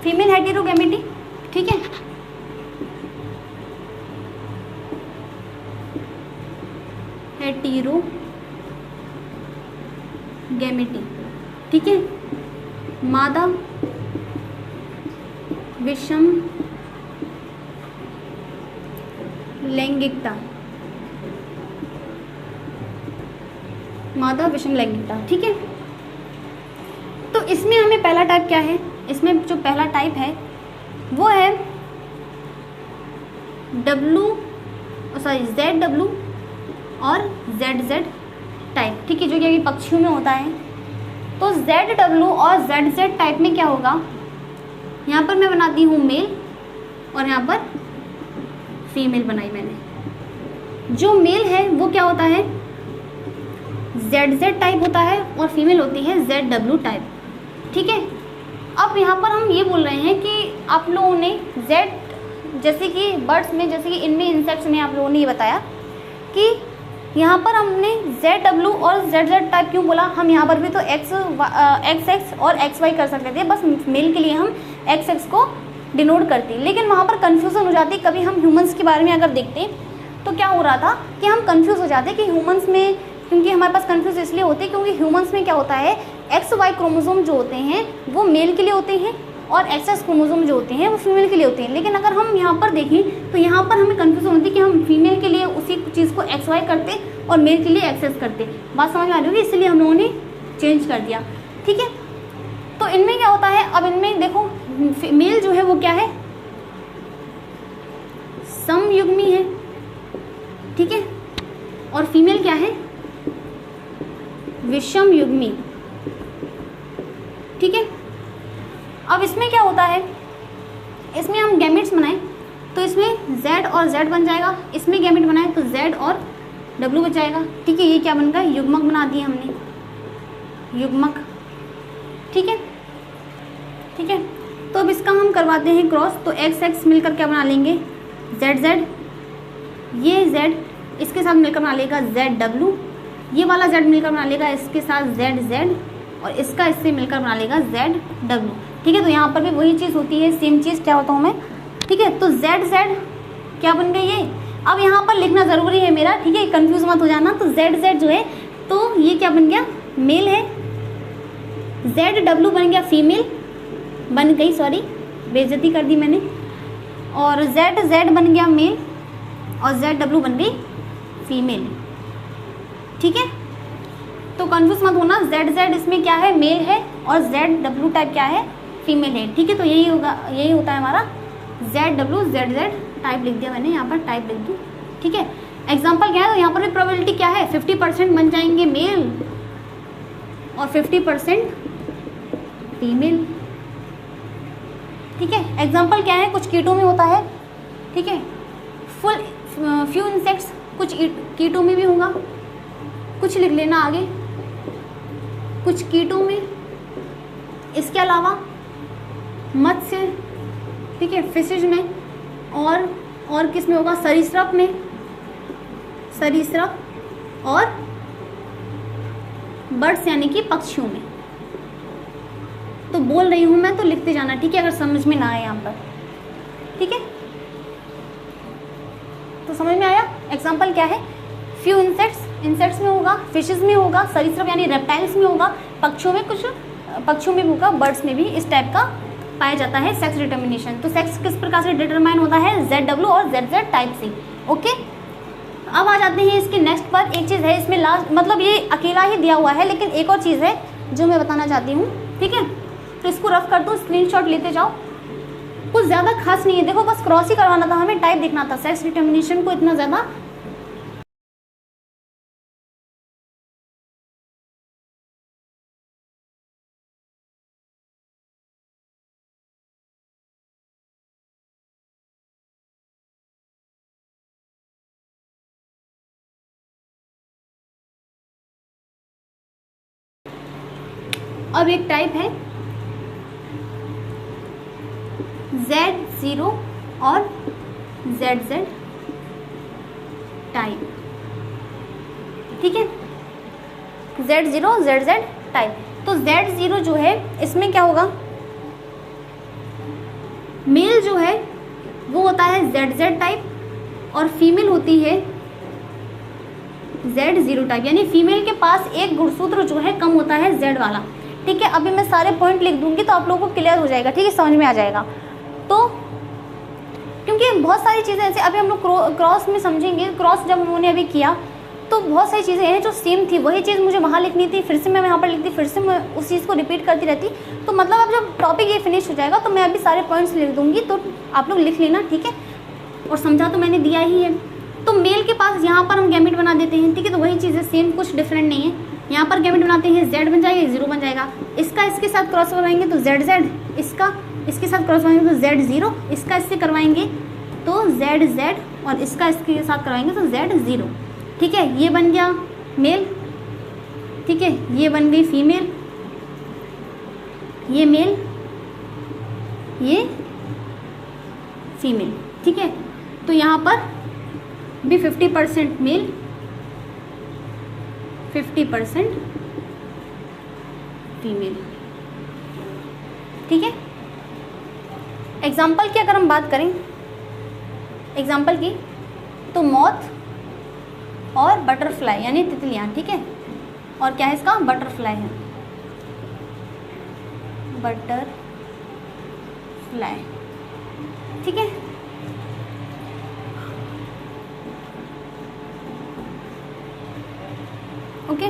फीमेल हेटेरोगैमेटी, ठीक है, हेटेरोगैमेटी, ठीक है, मादा विषम लैंगिकता, मादा विषम लैंगिकता, ठीक है। तो इसमें हमें पहला टाइप क्या है, इसमें जो पहला टाइप है वो है ZW और ZZ टाइप, ठीक है, जो कि पक्षियों में होता है। तो ZW और ZZ टाइप में क्या होगा, यहाँ पर मैं बनाती हूँ मेल और यहाँ पर फीमेल बनाई मैंने। जो मेल है वो क्या होता है, ZZ टाइप होता है, और फीमेल होती है ZW टाइप, ठीक है। अब यहाँ पर हम ये बोल रहे हैं कि आप लोगों ने Z, जैसे कि बर्ड्स में, जैसे कि इनमें इंसेक्ट्स में आप लोगों ने ये बताया कि यहाँ पर हमने ZW और ZZ टाइप क्यों बोला, हम यहाँ पर भी तो XX और XY कर सकते थे, बस मेल के लिए हम XX को डिनोट करते, लेकिन वहाँ पर कन्फ्यूज़न हो जाती। कभी हम ह्यूमंस के बारे में अगर देखते तो क्या हो रहा था कि हम कन्फ्यूज़ हो जाते कि ह्यूमंस में, क्योंकि हमारे पास कन्फ्यूज इसलिए होते क्योंकि ह्यूमंस में क्या होता है, XY क्रोमोसोम जो होते हैं वो मेल के लिए होते हैं और XX क्रोमोसोम जो होते हैं वो फीमेल के लिए होते हैं। लेकिन अगर हम यहाँ पर देखें तो यहाँ पर हमें कन्फ्यूजन होती है कि हम फीमेल के लिए उसी चीज़ को XY करते और मेल के लिए XX करते। बात समझ में आ रही होगी, इसलिए हम लोगों ने चेंज कर दिया, ठीक है। तो इनमें क्या होता है, अब इनमें देखो मेल जो है वो क्या है, समयुग्मी है, ठीक है, और फीमेल क्या है, विषम युग्मी, ठीक है। अब इसमें क्या होता है, इसमें हम गैमेट्स बनाएं तो इसमें Z और Z बन जाएगा, इसमें गैमेट बनाएं तो Z और W बच जाएगा, ठीक है। ये क्या बन गया, युग्मक बना दिया हमने, युग्मक, ठीक है, ठीक है। तो अब इसका हम करवाते हैं क्रॉस, तो XX मिलकर क्या बना लेंगे, ZZ, ये Z इसके साथ मिलकर बना लेगा ZW, ये वाला Z मिलकर बना लेगा इसके साथ ZZ, और इसका इससे मिलकर बना लेगा ZW, ठीक है। तो यहाँ पर भी वही चीज़ होती है, सेम चीज़ क्या होता हूँ मैं, ठीक है। तो ZZ क्या बन गया ये, अब यहाँ पर लिखना ज़रूरी है मेरा, ठीक है, कंफ्यूज मत हो जाना। तो ZZ जो है तो ये क्या बन गया, मेल है, ZW बन गया फीमेल, बन गई, सॉरी बेइज्जती कर दी मैंने, और ZZ बन गया मेल और ZW बन गई फीमेल, ठीक है, तो कंफ्यूज मत होना, ZZ इसमें क्या है, मेल है, और ZW टाइप क्या है, फीमेल है। ठीक है, तो यही होगा, यही होता है हमारा ZW ZZ टाइप लिख दिया मैंने, यहाँ पर टाइप लिख दूँ। ठीक है, एग्जाम्पल क्या है, तो यहाँ पर भी प्रोबेबिलिटी क्या है, 50% बन जाएंगे मेल और 50% फीमेल। ठीक है, एग्जाम्पल क्या है, कुछ कीटों में होता है। ठीक है, फुल फ्यू इंसेक्ट्स कुछ कीटों में भी होगा, कुछ लिख लेना आगे, कुछ कीटों में, इसके अलावा मत्स्य, ठीक है, फिशेज में, और किस में होगा, सरीसृप में, सरीसृप और बर्ड्स यानी कि पक्षियों में। तो बोल रही हूं मैं, तो लिखते जाना, ठीक है, अगर समझ में ना आए यहाँ पर। ठीक है, तो समझ में आया। एग्जाम्पल क्या है, फ्यू इंसेक्ट्स में होगा, फिशेस में होगा, सरीसृप यानी रेप्टाइल्स में होगा, पक्षियों में कुछ पक्षियों में भी होगा, बर्ड्स में भी इस टाइप का पाया जाता है सेक्स डिटर्मिनेशन। तो सेक्स किस प्रकार से डिटरमाइन होता है, ZW और ZZ टाइप से। ओके, अब आ जाते हैं इसके नेक्स्ट पर। एक चीज़ है इसमें लास्ट, मतलब ये अकेला ही दिया हुआ है, लेकिन एक और चीज़ है जो मैं बताना चाहती हूँ। ठीक है, तो इसको रफ कर दो, स्क्रीनशॉट लेते जाओ, कुछ ज़्यादा खास नहीं है। देखो बस क्रॉस ही करवाना था, हमें टाइप देखना था, सेक्स डिटर्मिनेशन को इतना ज़्यादा अब एक टाइप है Z0 और ZZ टाइप। ठीक है, Z0 ZZ टाइप। तो Z0 जो है इसमें क्या होगा, मेल जो है वो होता है ZZ टाइप और फीमेल होती है Z0 टाइप, यानी फीमेल के पास एक गुणसूत्र जो है कम होता है Z वाला। ठीक है, अभी मैं सारे पॉइंट लिख दूंगी तो आप लोगों को क्लियर हो जाएगा। ठीक है, समझ में आ जाएगा। तो क्योंकि बहुत सारी चीज़ें ऐसे अभी हम लोग क्रॉस में समझेंगे, क्रॉस जब उन्होंने अभी किया तो बहुत सारी चीज़ें हैं जो सेम थी, वही चीज़ मुझे वहाँ लिखनी थी, फिर से मैं यहाँ पर लिखती, फिर से मैं उस चीज़ को रिपीट करती रहती। तो मतलब अब जब टॉपिक ये फिनिश हो जाएगा तो मैं अभी सारे पॉइंट्स लिख दूंगी, तो आप लोग लिख लेना। ठीक है, और समझा तो मैंने दिया ही है। तो मेल के पास यहाँ पर हम गैमेट बना देते हैं। ठीक है, तो वही चीज़ें सेम, कुछ डिफरेंट नहीं है। यहाँ पर गैमेट बनाते हैं, Z बन जाएगा, 0 बन जाएगा, इसका इसके साथ क्रॉस करवाएंगे तो ZZ, इसका इसके साथ क्रॉस करवाएंगे तो Z0, इसका इससे करवाएंगे तो ZZ, और इसका इसके साथ करवाएंगे तो Z0। ठीक है, ये बन गया मेल। ठीक है, ये बन गई फीमेल, ये मेल, ये फीमेल। ठीक है, तो यहाँ पर भी 50% मेल, 50% फीमेल। ठीक है, एग्जाम्पल की अगर हम बात करें, एग्जाम्पल की, तो मॉथ और बटरफ्लाई यानी तितलियाँ। ठीक है, और क्या है इसका, बटरफ्लाई है, बटरफ्लाई। ठीक है, ओके।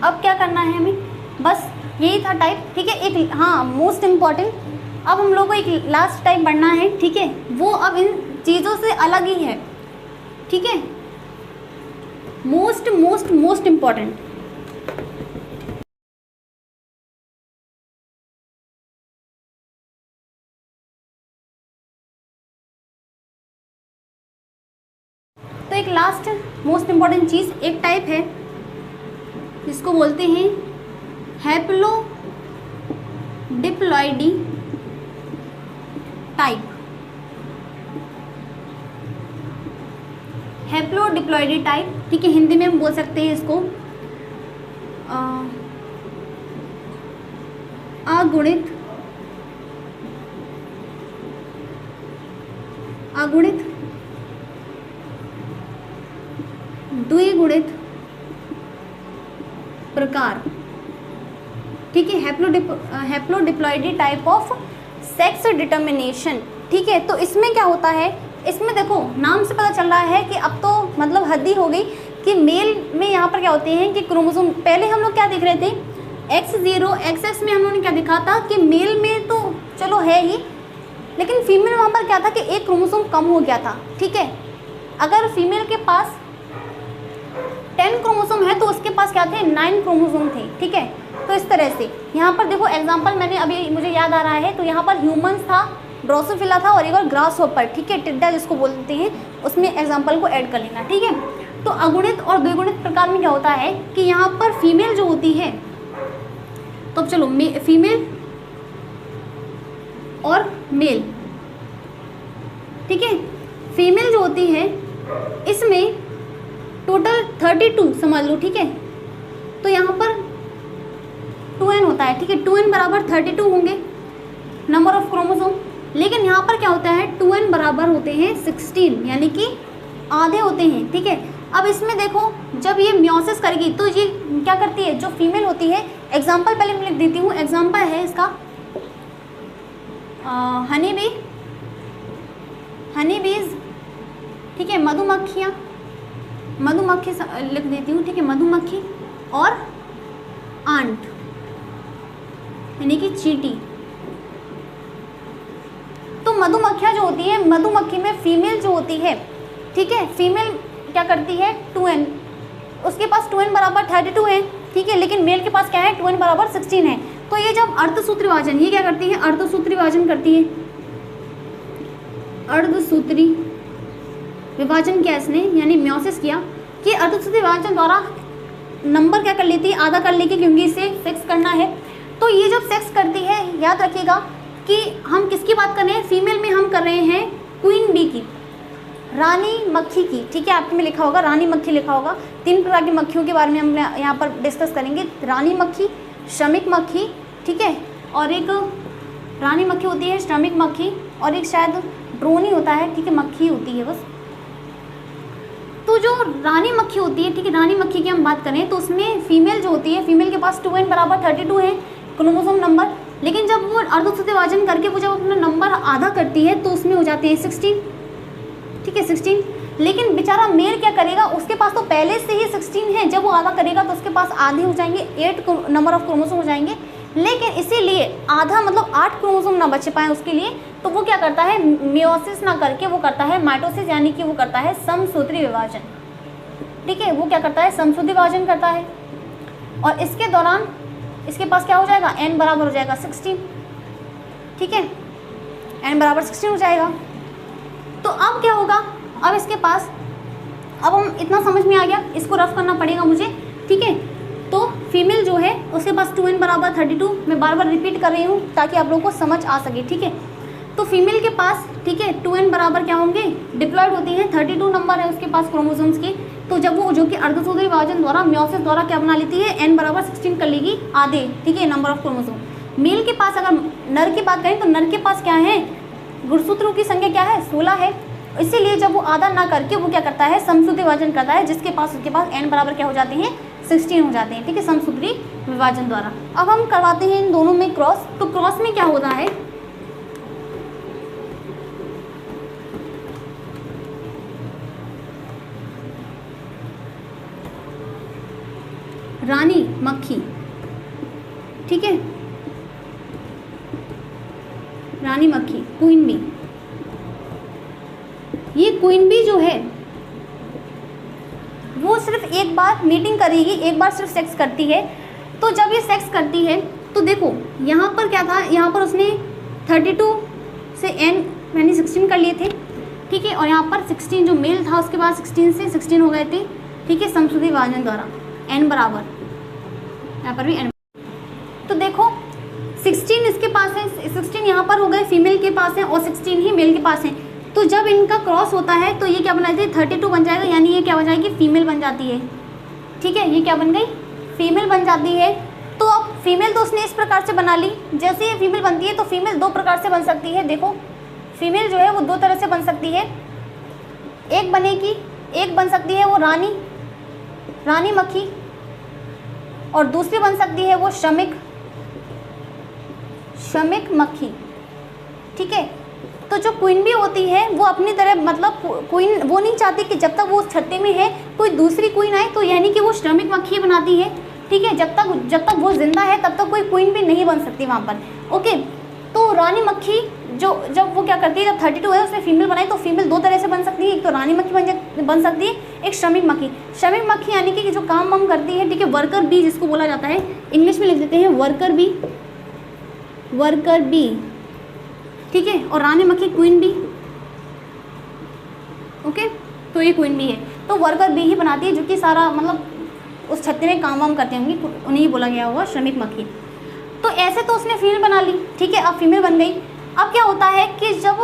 अब क्या करना है हमें, बस यही था टाइप। ठीक है, एक हाँ मोस्ट इम्पॉर्टेंट, अब हम लोग को एक लास्ट टाइप बढ़ना है। ठीक है, वो अब इन चीज़ों से अलग ही है। ठीक है, मोस्ट मोस्ट मोस्ट इम्पॉर्टेंट। तो एक लास्ट मोस्ट इम्पॉर्टेंट चीज़, एक टाइप है जिसको बोलते हैं हैप्लोडिप्लॉइडी टाइप। हैप्लोडिप्लॉइडी टाइप। ठीक है, हिंदी में हम बोल सकते हैं इसको अगुणित द्विगुणित प्रकार। ठीक है, हैप्लोडिप्लॉइडी टाइप ऑफ सेक्स डिटर्मिनेशन। ठीक है, तो इसमें क्या होता है, इसमें देखो नाम से पता चल रहा है कि अब तो मतलब हद ही हो गई कि मेल में यहाँ पर क्या होते हैं कि क्रोमोसोम, पहले हम लोग क्या देख रहे थे X0 XX में हम लोगों ने क्या देखा था कि मेल में तो चलो है ही, लेकिन फीमेल वहाँ पर क्या था कि एक क्रोमोसोम कम हो गया था। ठीक है, अगर फीमेल के पास 10 क्रोमोसोम है तो उसके पास क्या थे 9 क्रोमोसोम थे। ठीक है, तो इस तरह से यहाँ पर देखो एग्जाम्पल मैंने अभी मुझे याद आ रहा है, तो यहाँ पर ह्यूमंस था, ड्रोसोफिला था और एक और ग्रास होपर। ठीक है, टिड्डा जिसको बोलते हैं, उसमें एग्जाम्पल को ऐड कर लेना। ठीक है, तो अगुणित और द्विगुणित प्रकार में क्या होता है कि यहाँ पर फीमेल जो होती है, तो चलो फीमेल और मेल, ठीक है, फीमेल जो होती है इसमें टोटल 32 समझ लो। ठीक है, तो यहाँ पर 2n होता है। ठीक है, 2n बराबर 32 होंगे नंबर ऑफ क्रोमोसोम, लेकिन यहाँ पर क्या होता है 2n बराबर होते हैं 16, यानी कि आधे होते हैं। ठीक है, अब इसमें देखो जब ये म्योसिस करेगी तो ये क्या करती है, जो फीमेल होती है, एग्जाम्पल पहले मैं लिख देती हूँ, एग्जाम्पल है इसका हनी बीज। ठीक है, मधुमक्खी लिख देती हूँ। ठीक है, मधुमक्खी और आंट यानी कि चींटी। तो मधुमक्खियाँ जो होती है, मधुमक्खी में फीमेल जो होती है, ठीक है, फीमेल क्या करती है 2n, उसके पास 2n बराबर 32 है। ठीक है, लेकिन मेल के पास क्या है 2n बराबर 16 है। तो ये जब अर्धसूत्री विभाजन, ये क्या करती है अर्धसूत्री विभाजन करती है, अर्धसूत्री विभाजन किया इसने, यानी म्योसिस किया कि अर्धसूत्री विभाजन द्वारा नंबर क्या कर लेती है, आधा कर लेगी, क्योंकि इसे सेक्स करना है। तो ये जब सेक्स करती है, याद रखिएगा कि हम किसकी बात कर रहे हैं, फीमेल में हम कर रहे हैं क्वीन बी की, रानी मक्खी की। ठीक है, आपके में लिखा होगा रानी मक्खी लिखा होगा। 3 प्रकार की मक्खियों के बारे में हम यहाँ पर डिस्कस करेंगे, रानी मक्खी, श्रमिक मक्खी, ठीक है, और एक रानी मक्खी होती है, श्रमिक मक्खी, और एक शायद ड्रोनी होता है। ठीक है, मक्खी होती है बस। तो जो रानी मक्खी होती है, ठीक है, रानी मक्खी की हम बात करें तो उसमें फीमेल जो होती है, फीमेल के पास 2n बराबर 32 है क्रोमोसोम नंबर, लेकिन जब वो अर्धसूत्री विभाजन करके वो जब अपना नंबर आधा करती है तो उसमें हो जाते हैं 16। ठीक है, 16, लेकिन बेचारा मेल क्या करेगा, उसके पास तो पहले से ही 16 है, जब वो आधा करेगा तो उसके पास आधे हो जाएंगे, 8 नंबर ऑफ क्रोमोसोम हो जाएंगे, लेकिन इसीलिए आधा मतलब 8 क्रोमोसोम ना बच पाए उसके लिए, तो वो क्या करता है मियोसिस ना करके वो करता है माइटोसिस, यानी कि वो करता है समसूत्री विभाजन। ठीक है, वो क्या करता है समसूत्री विभाजन करता है, और इसके दौरान इसके पास क्या हो जाएगा n बराबर हो जाएगा 16। ठीक है, n बराबर 16 हो जाएगा। तो अब क्या होगा, अब इसके पास, अब हम इतना समझ में आ गया, इसको रफ करना पड़ेगा मुझे। ठीक है, तो फीमेल जो है उसके पास 2n बराबर 32, मैं बार बार रिपीट कर रही हूँ ताकि आप लोगों को समझ आ सके। ठीक है, तो फीमेल के पास, ठीक है, 2n बराबर क्या होंगे, डिप्लॉयड होती है, 32 नंबर है उसके पास क्रोमोसोम्स के। तो जब वो जो कि अर्धसूत्री विभाजन द्वारा म्योसिस द्वारा क्या बना लेती है, n बराबर 16 कर लेगी, आधे। ठीक है, नंबर ऑफ क्रोमोसोम। मेल के पास अगर नर की बात करें तो नर के पास क्या है, गुणसूत्रों की संख्या क्या है 16 है, इसीलिए जब वो आधा ना करके वो क्या करता है समसूत्री विभाजन करता है, जिसके पास उसके पास n बराबर क्या हो जाते हैं 16 हो जाते हैं। ठीक है, समसूत्री विभाजन द्वारा। अब हम करवाते हैं इन दोनों में क्रॉस। तो क्रॉस में क्या होता है, रानी मक्खी, ठीक है, रानी मक्खी क्वीन बी, ये क्वीन बी जो है वो सिर्फ एक बार मीटिंग करेगी, एक बार सिर्फ सेक्स करती है। तो जब ये सेक्स करती है तो देखो यहाँ पर क्या था, यहाँ पर उसने 32 से n यानी 16 कर लिए थे। ठीक है, और यहाँ पर 16 जो मेल था उसके बाद 16 से 16 हो गए थे। ठीक है, समसूत्री विभाजन द्वारा n बराबर, यहाँ पर भी n। तो देखो 16 इसके पास है, 16 यहाँ पर हो गए फीमेल के पास है और 16 ही मेल के पास है। तो जब इनका क्रॉस होता है तो ये क्या बन जाती है 32 बन जाएगा, यानी ये क्या बन जाएगी फीमेल बन जाती है। ठीक है, ये क्या बन गई फीमेल बन जाती है। तो अब फीमेल तो उसने इस प्रकार से बना ली, जैसे ये फीमेल बनती है तो फीमेल 2 प्रकार से बन सकती है। देखो फीमेल जो है वो 2 तरह से बन सकती है, एक बनेगी, एक बन सकती है वो रानी मक्खी, और दूसरी बन सकती है वो श्रमिक मक्खी। ठीक है, तो जो क्वीन बी होती है वो अपनी तरह मतलब क्वीन वो नहीं चाहती कि जब तक वो उस छत्ते में है कोई दूसरी क्वीन आए, तो यानी कि वो श्रमिक मक्खी बनाती है, ठीक है। जब तक वो जिंदा है तब तक कोई क्वीन बी नहीं बन सकती वहाँ पर, ओके। तो रानी मक्खी जब वो क्या करती है, जब 32 है उसने फीमेल बनाई, तो फीमेल दो तरह से बन सकती है, एक तो रानी मक्खी बन सकती है, एक श्रमिक मक्खी। श्रमिक मक्खी यानी कि जो काम वाम करती है, ठीक है, वर्कर बी जिसको बोला जाता है, इंग्लिश में लिख देते हैं वर्कर बी, ठीक है। और रानी मक्खी क्वीन बी, ओके। तो ये क्वीन बी है, तो वर्कर बी ही बनाती है, जो कि सारा मतलब उस छत्ते में काम वाम करते होंगे, उन्हें ही बोला गया होगा श्रमिक मक्खी। तो ऐसे तो उसने फीमेल बना ली, ठीक है, अब फीमेल बन गई। अब क्या होता है कि जब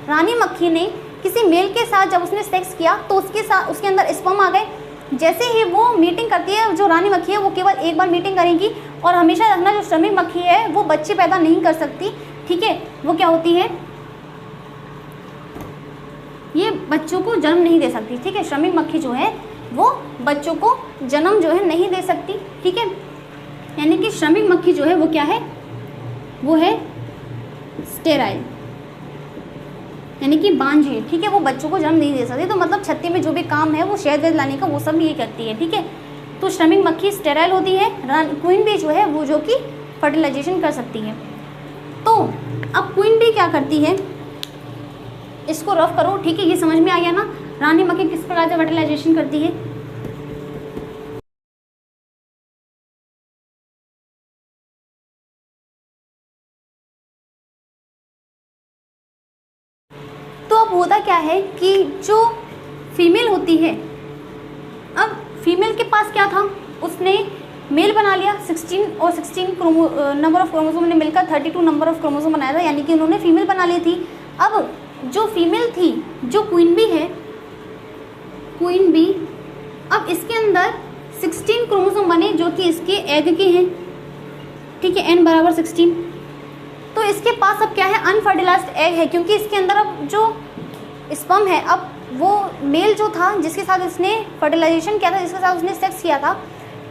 रानी मक्खी ने किसी मेल के साथ जब उसने सेक्स किया तो उसके अंदर स्पर्म आ गए। जैसे ही वो मीटिंग करती है, जो रानी मक्खी है वो केवल एक बार मीटिंग करेगी, और हमेशा रखना जो श्रमिक मक्खी है वो बच्चे पैदा नहीं कर सकती, ठीक है। वो क्या होती है, ये बच्चों को जन्म नहीं दे सकती, ठीक है। श्रमिक मक्खी जो है वो बच्चों को जन्म जो है नहीं दे सकती, ठीक है। यानी कि श्रमिक मक्खी जो है वो क्या है, वो है स्टेराइल, यानी कि बांझ है, ठीक है। वो बच्चों को जन्म नहीं दे सकती, तो मतलब छत्ते में जो भी काम है वो शहद वेद लाने का वो सब ये करती है, ठीक है। तो श्रमिक मक्खी स्टेराइल होती है, क्वीन बी जो है वो जो कि फर्टिलाइजेशन कर सकती है। तो अब क्वीन बी क्या करती है, इसको रफ करो, ठीक है, ये समझ में आ गया ना, रानी मक्खी किस प्रकार से फर्टिलाइजेशन करती है। तो अब होता क्या है कि जो फीमेल होती है, अब फीमेल के पास क्या था, उसने मेल बना लिया, 16 और 16 नंबर ऑफ क्रोमोसोम ने मिलकर 32 नंबर ऑफ क्रोमोसोम बनाया था, यानी कि उन्होंने फीमेल बना ली थी। अब जो फीमेल थी, जो क्वीन बी है, क्वीन बी, अब इसके अंदर 16 क्रोमोसोम बने जो कि इसके एग के हैं, ठीक है, n बराबर 16। तो इसके पास अब क्या है, अनफर्टिलाइज्ड एग है, क्योंकि इसके अंदर अब जो स्पर्म है, अब वो मेल जो था जिसके साथ इसने फर्टिलाइजेशन किया था, जिसके साथ उसने सेक्स किया था,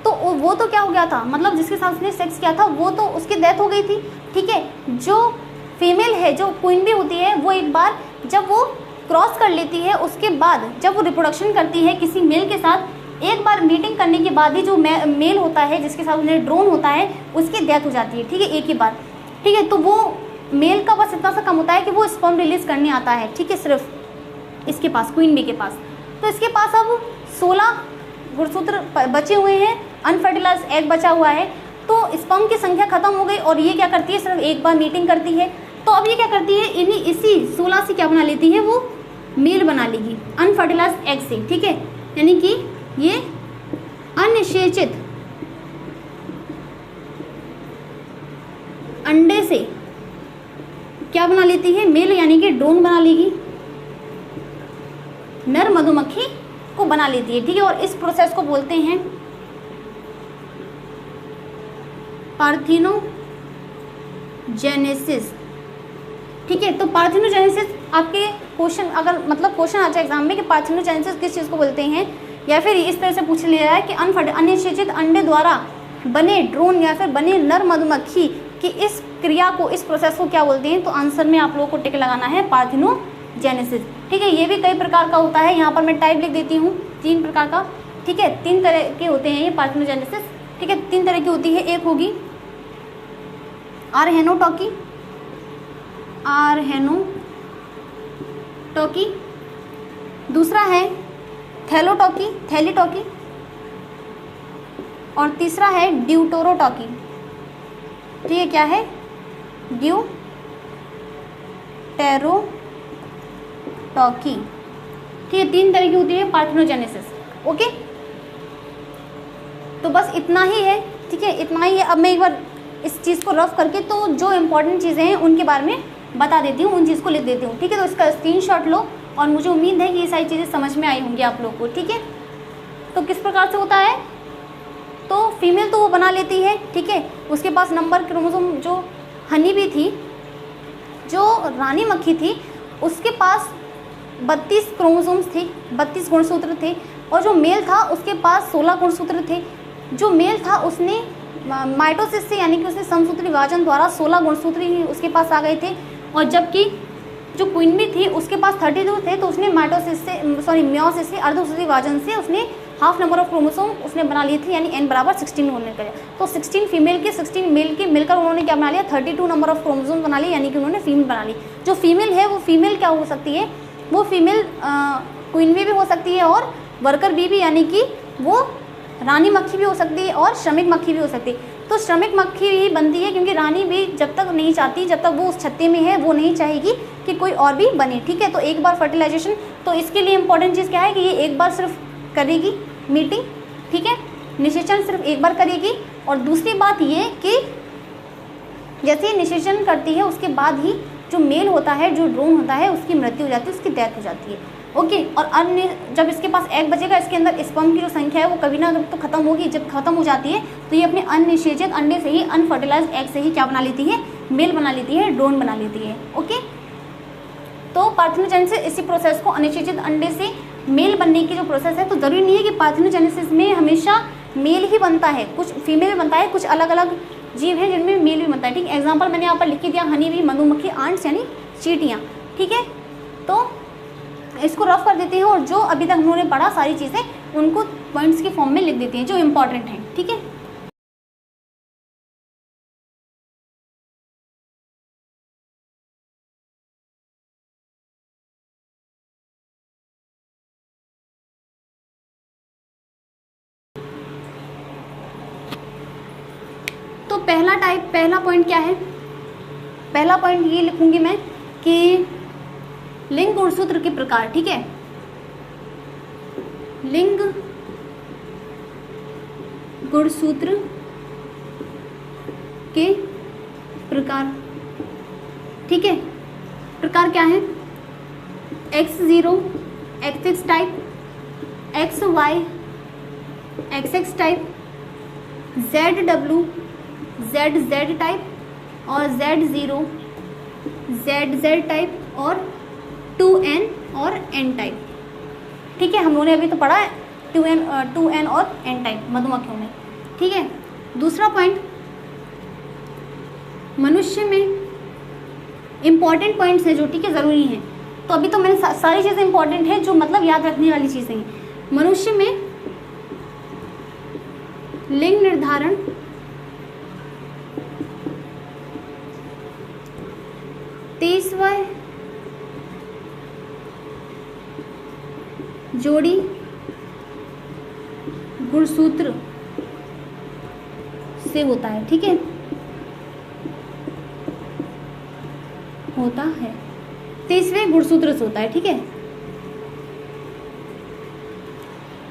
तो वो तो क्या हो गया था, मतलब जिसके साथ उसने सेक्स किया था वो तो उसकी डेथ हो गई थी, ठीक है। जो फीमेल है, जो क्वीन बी होती है, वो एक बार जब वो क्रॉस कर लेती है, उसके बाद जब वो रिप्रोडक्शन करती है किसी मेल के साथ, एक बार मीटिंग करने के बाद ही जो मेल होता है जिसके साथ उन्हें ड्रोन होता है, उसकी डेथ हो जाती है, ठीक है, एक ही बार, ठीक है। तो वो मेल का बस इतना सा कम होता है कि वो स्पर्म रिलीज करने आता है, ठीक है, सिर्फ इसके पास, क्वीन बी के पास। तो इसके पास अब 16 गुणसूत्र बचे हुए हैं, अनफर्टिलाइज्ड एग बचा हुआ है, तो स्पर्म की संख्या खत्म हो गई, और ये क्या करती है, सिर्फ एक बार मीटिंग करती है। तो अब ये क्या करती है, इसी 16 से क्या बना लेती है, वो मेल बना लेगी अनफर्टिलाइज्ड एग से, ठीक है। यानी कि ये अनिषेचित अंडे से क्या बना लेती है, मेल, यानी कि ड्रोन बना लेगी, नर मधुमक्खी को बना लेती है, ठीक है। और इस प्रोसेस को बोलते हैं पार्थिनोजेनेसिस, ठीक है। तो पार्थिनोजेनेसिस आपके क्वेश्चन, अगर मतलब क्वेश्चन आ जाए एग्जाम में कि पार्थिनोजेनेसिस किस चीज़ को बोलते हैं, या फिर इस तरह से पूछ लिया है कि अनिषेचित अंडे द्वारा बने ड्रोन या फिर बने नर मधुमक्खी की इस क्रिया को, इस प्रोसेस को क्या बोलते हैं, तो आंसर में आप लोगों को टिक लगाना है पार्थिनोजेनेसिस, ठीक है। ये भी कई प्रकार का होता है, यहाँ पर मैं टाइप लिख देती हूँ, 3 प्रकार का, ठीक है, 3 तरह के होते हैं ये पार्थिनोजेनेसिस, ठीक है, 3 तरह की होती है। एक होगी आरहेनोटॉकी, दूसरा है थैलीटॉकी, और तीसरा है ड्यूटेरोटॉकी, ठीक है, क्या है, ड्यूटेरोटॉकी, ठीक है। 3 तरह की होती है पार्थिनोजेनेसिस, ओके। तो बस इतना ही है, ठीक है, इतना ही है। अब मैं एक बार इस चीज़ को रफ करके तो जो इम्पोर्टेंट चीज़ें हैं उनके बारे में बता देती हूँ, उन चीज़ को लिख देती हूँ, ठीक है। तो इसका स्क्रीनशॉट लो, और मुझे उम्मीद है कि ये सारी चीज़ें समझ में आई होंगी आप लोग को, ठीक है। तो किस प्रकार से होता है, तो फीमेल तो वो बना लेती है, ठीक है, उसके पास नंबर क्रोमोसोम, जो हनी भी थी, जो रानी मक्खी थी, उसके पास 32 क्रोमोसोम्स थे, 32 गुणसूत्र थे, और जो मेल था उसके पास 16 गुणसूत्र थे। जो मेल था उसने माइटोसिस से, यानी कि उसने समसूत्री विभाजन द्वारा 16 गुणसूत्र ही उसके पास आ गए थे, और जबकि जो क्वीन भी थी उसके पास 32 थे, तो उसने माइटोसिस से मियोसिस से अर्धसूत्रीय विभाजन से उसने हाफ नंबर ऑफ क्रोमोसोम उसने बना लिए थे, यानी n बराबर 16 उन्होंने किया। तो 16 फीमेल के 16 मेल के मिलकर उन्होंने क्या बना लिया, 32 नंबर ऑफ क्रोमोसोम बना लिए, यानी कि उन्होंने फीमेल बना ली। जो फीमेल है वो फीमेल क्या हो सकती है, वो फीमेल क्वीन भी हो सकती है और वर्कर भी, यानी कि वो रानी मक्खी भी हो सकती है और श्रमिक मक्खी भी हो सकती है। तो श्रमिक मक्खी ही बनती है क्योंकि रानी भी जब तक नहीं चाहती, जब तक वो उस छत्ते में है वो नहीं चाहेगी कि कोई और भी बने, ठीक है। तो एक बार फर्टिलाइजेशन, तो इसके लिए इंपॉर्टेंट चीज़ क्या है कि ये एक बार सिर्फ करेगी मीटिंग, ठीक है, निषेचन सिर्फ एक बार करेगी। और दूसरी बात ये कि जैसे ही निषेचन करती है उसके बाद ही जो मेल होता है, जो ड्रोन होता है, उसकी मृत्यु हो जाती है, उसकी डेथ हो जाती है, ओके। और अन्य जब इसके पास एग बचेगा, इसके अंदर स्पर्म की जो संख्या है वो कभी ना कभी तो खत्म होगी। जब खत्म हो जाती है तो ये अपने अनिषेचित अंडे से ही, अनफर्टिलाइज्ड एग से ही क्या बना लेती है, मेल बना लेती है, ड्रोन बना लेती है, ओके। तो पार्थेनोजेनेसिस इसी प्रोसेस को, अनिषेचित अंडे से मेल बनने की जो प्रोसेस है, तो ज़रूरी नहीं है कि पार्थेनोजेनेसिस में हमेशा मेल ही बनता है, कुछ फीमेल बनता है, कुछ अलग अलग जीव हैं जिनमें मेल भी बनता है, ठीक है। एग्जाम्पल मैंने यहाँ पर लिख के दिया, हनी भी, मधुमक्खी, आंट्स यानी चींटियाँ, ठीक है। तो इसको रफ कर देते हैं और जो अभी तक उन्होंने पढ़ा सारी चीज़ें उनको पॉइंट्स के फॉर्म में लिख देते हैं जो इम्पॉर्टेंट हैं, ठीक है। तो पहला पॉइंट क्या है, पहला पॉइंट ये लिखूंगी मैं कि लिंग गुणसूत्र के प्रकार, ठीक है, लिंग गुणसूत्र के प्रकार, ठीक है। प्रकार क्या है, X0 XX type, XY XX type, ZW ZZ type और Z0 ZZ टाइप और 2N और N टाइप, ठीक है। हम लोगों ने अभी तो पढ़ा है 2N और N टाइप मधुमक्खियों में, ठीक है। दूसरा पॉइंट, मनुष्य में इंपॉर्टेंट पॉइंट्स हैं जो, ठीक है, ज़रूरी हैं। तो अभी तो मैंने सारी चीज़ें इंपॉर्टेंट हैं जो मतलब याद रखने वाली चीज़ें हैं। मनुष्य में लिंग निर्धारण तेईसवां जोड़ी गुणसूत्र से होता है, ठीक है, होता है 23वें गुणसूत्र से होता है, ठीक है,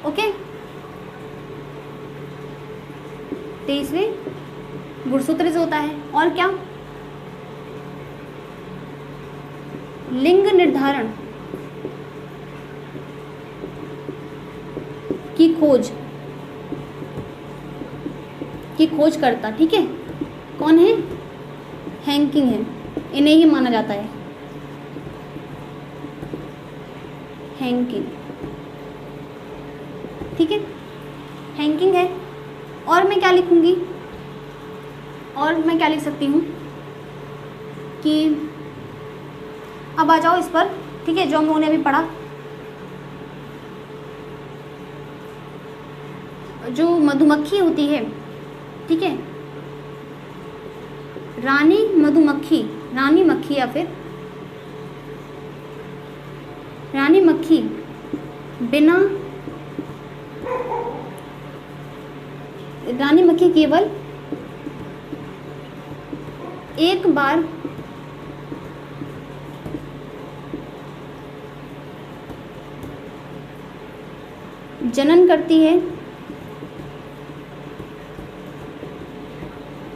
ओके। 23वें गुणसूत्र से होता है। और क्या, लिंग निर्धारण की खोज करता, ठीक है, कौन है, हैंकिंग है, इन्हें ही माना जाता है, हैंकिंग, ठीक है, हैंकिंग है। और मैं क्या लिखूंगी, और मैं क्या लिख सकती हूँ कि अब आ जाओ इस पर, ठीक है, जो हम लोगों ने अभी पढ़ा, जो मधुमक्खी होती है, ठीक है, रानी मक्खी या फिर रानी मक्खी बिना, रानी मक्खी केवल एक बार जनन करती है,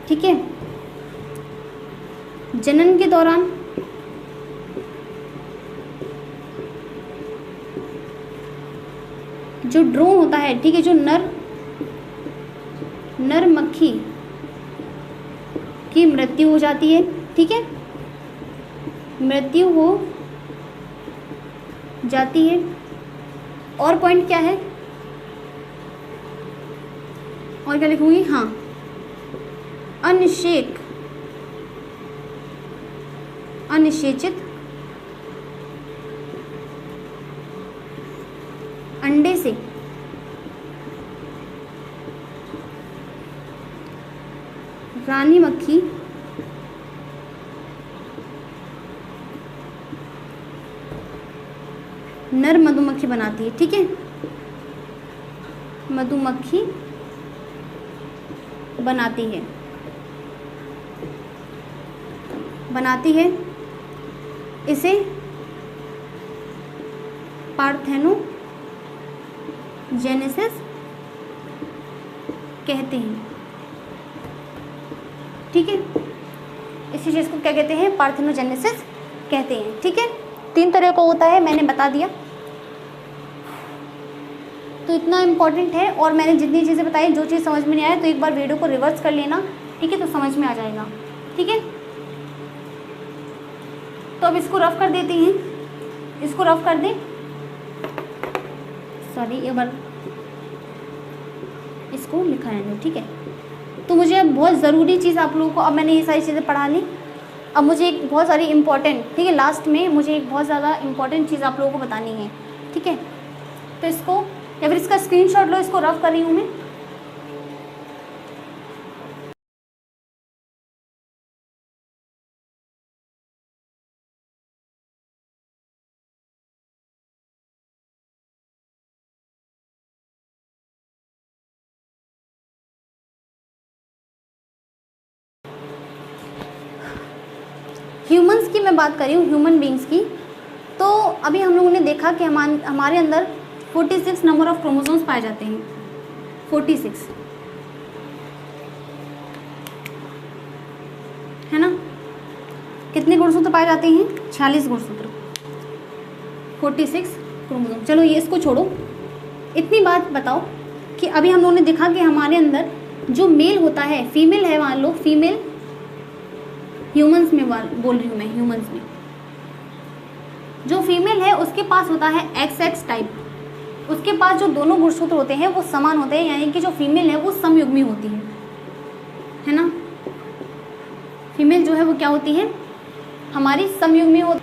ठीक है। जनन के दौरान जो ड्रोन होता है, ठीक है, जो नर मक्खी की मृत्यु हो जाती है, ठीक है, मृत्यु हो जाती है। और पॉइंट क्या है, और क्या लिखूंगी, हाँ, अनिषेचित रानी मक्खी नर मधुमक्खी बनाती है, ठीक है, मधुमक्खी बनाती है इसे पार्थेनोजेनेसिस कहते हैं, ठीक है, इसी चीज़ को क्या कहते हैं, पार्थेनोजेनेसिस कहते हैं, ठीक है। 3 तरह का होता है, मैंने बता दिया, तो इतना इम्पॉर्टेंट है। और मैंने जितनी चीज़ें बताई, जो चीज़ समझ में नहीं आया तो एक बार वीडियो को रिवर्स कर लेना, ठीक है, तो समझ में आ जाएगा, ठीक है। तो अब इसको रफ कर देते हैं, इसको रफ कर दें, सॉरी एक बार इसको लिखा है, ठीक है। तो मुझे बहुत ज़रूरी चीज़ आप लोगों को, अब मैंने ये सारी चीज़ें पढ़ा ली, अब मुझे एक बहुत सारी इम्पॉर्टेंट, ठीक है, लास्ट में मुझे एक बहुत ज़्यादा इम्पॉर्टेंट चीज़ आप लोगों को बतानी है, ठीक है। तो इसको या फिर इसका स्क्रीनशॉट लो, इसको रफ कर रही हूँ मैं। ह्यूमंस की मैं बात कर रही हूँ, ह्यूमन बींग्स की। तो अभी हम लोगों ने देखा कि हमारे अंदर 46 नंबर ऑफ क्रोमोसोम्स पाए जाते हैं, 46, है ना। कितने गुणसूत्र पाए जाते हैं, 46 गुणसूत्र, 46 क्रोमोसोम। चलो ये इसको छोड़ो, इतनी बात बताओ कि अभी हम लोगों ने देखा कि हमारे अंदर जो मेल होता है, फीमेल है, मान लो फीमेल, ह्यूमंस में बोल रही हूँ मैं, ह्यूमंस में जो फीमेल है उसके पास होता है XX टाइप, उसके पास जो दोनों गुणसूत्र होते हैं वो समान होते हैं, यानी कि जो फीमेल है वो समयुग्मी होती है ना। फीमेल जो है वो क्या होती है, हमारी समयुग्मी होती।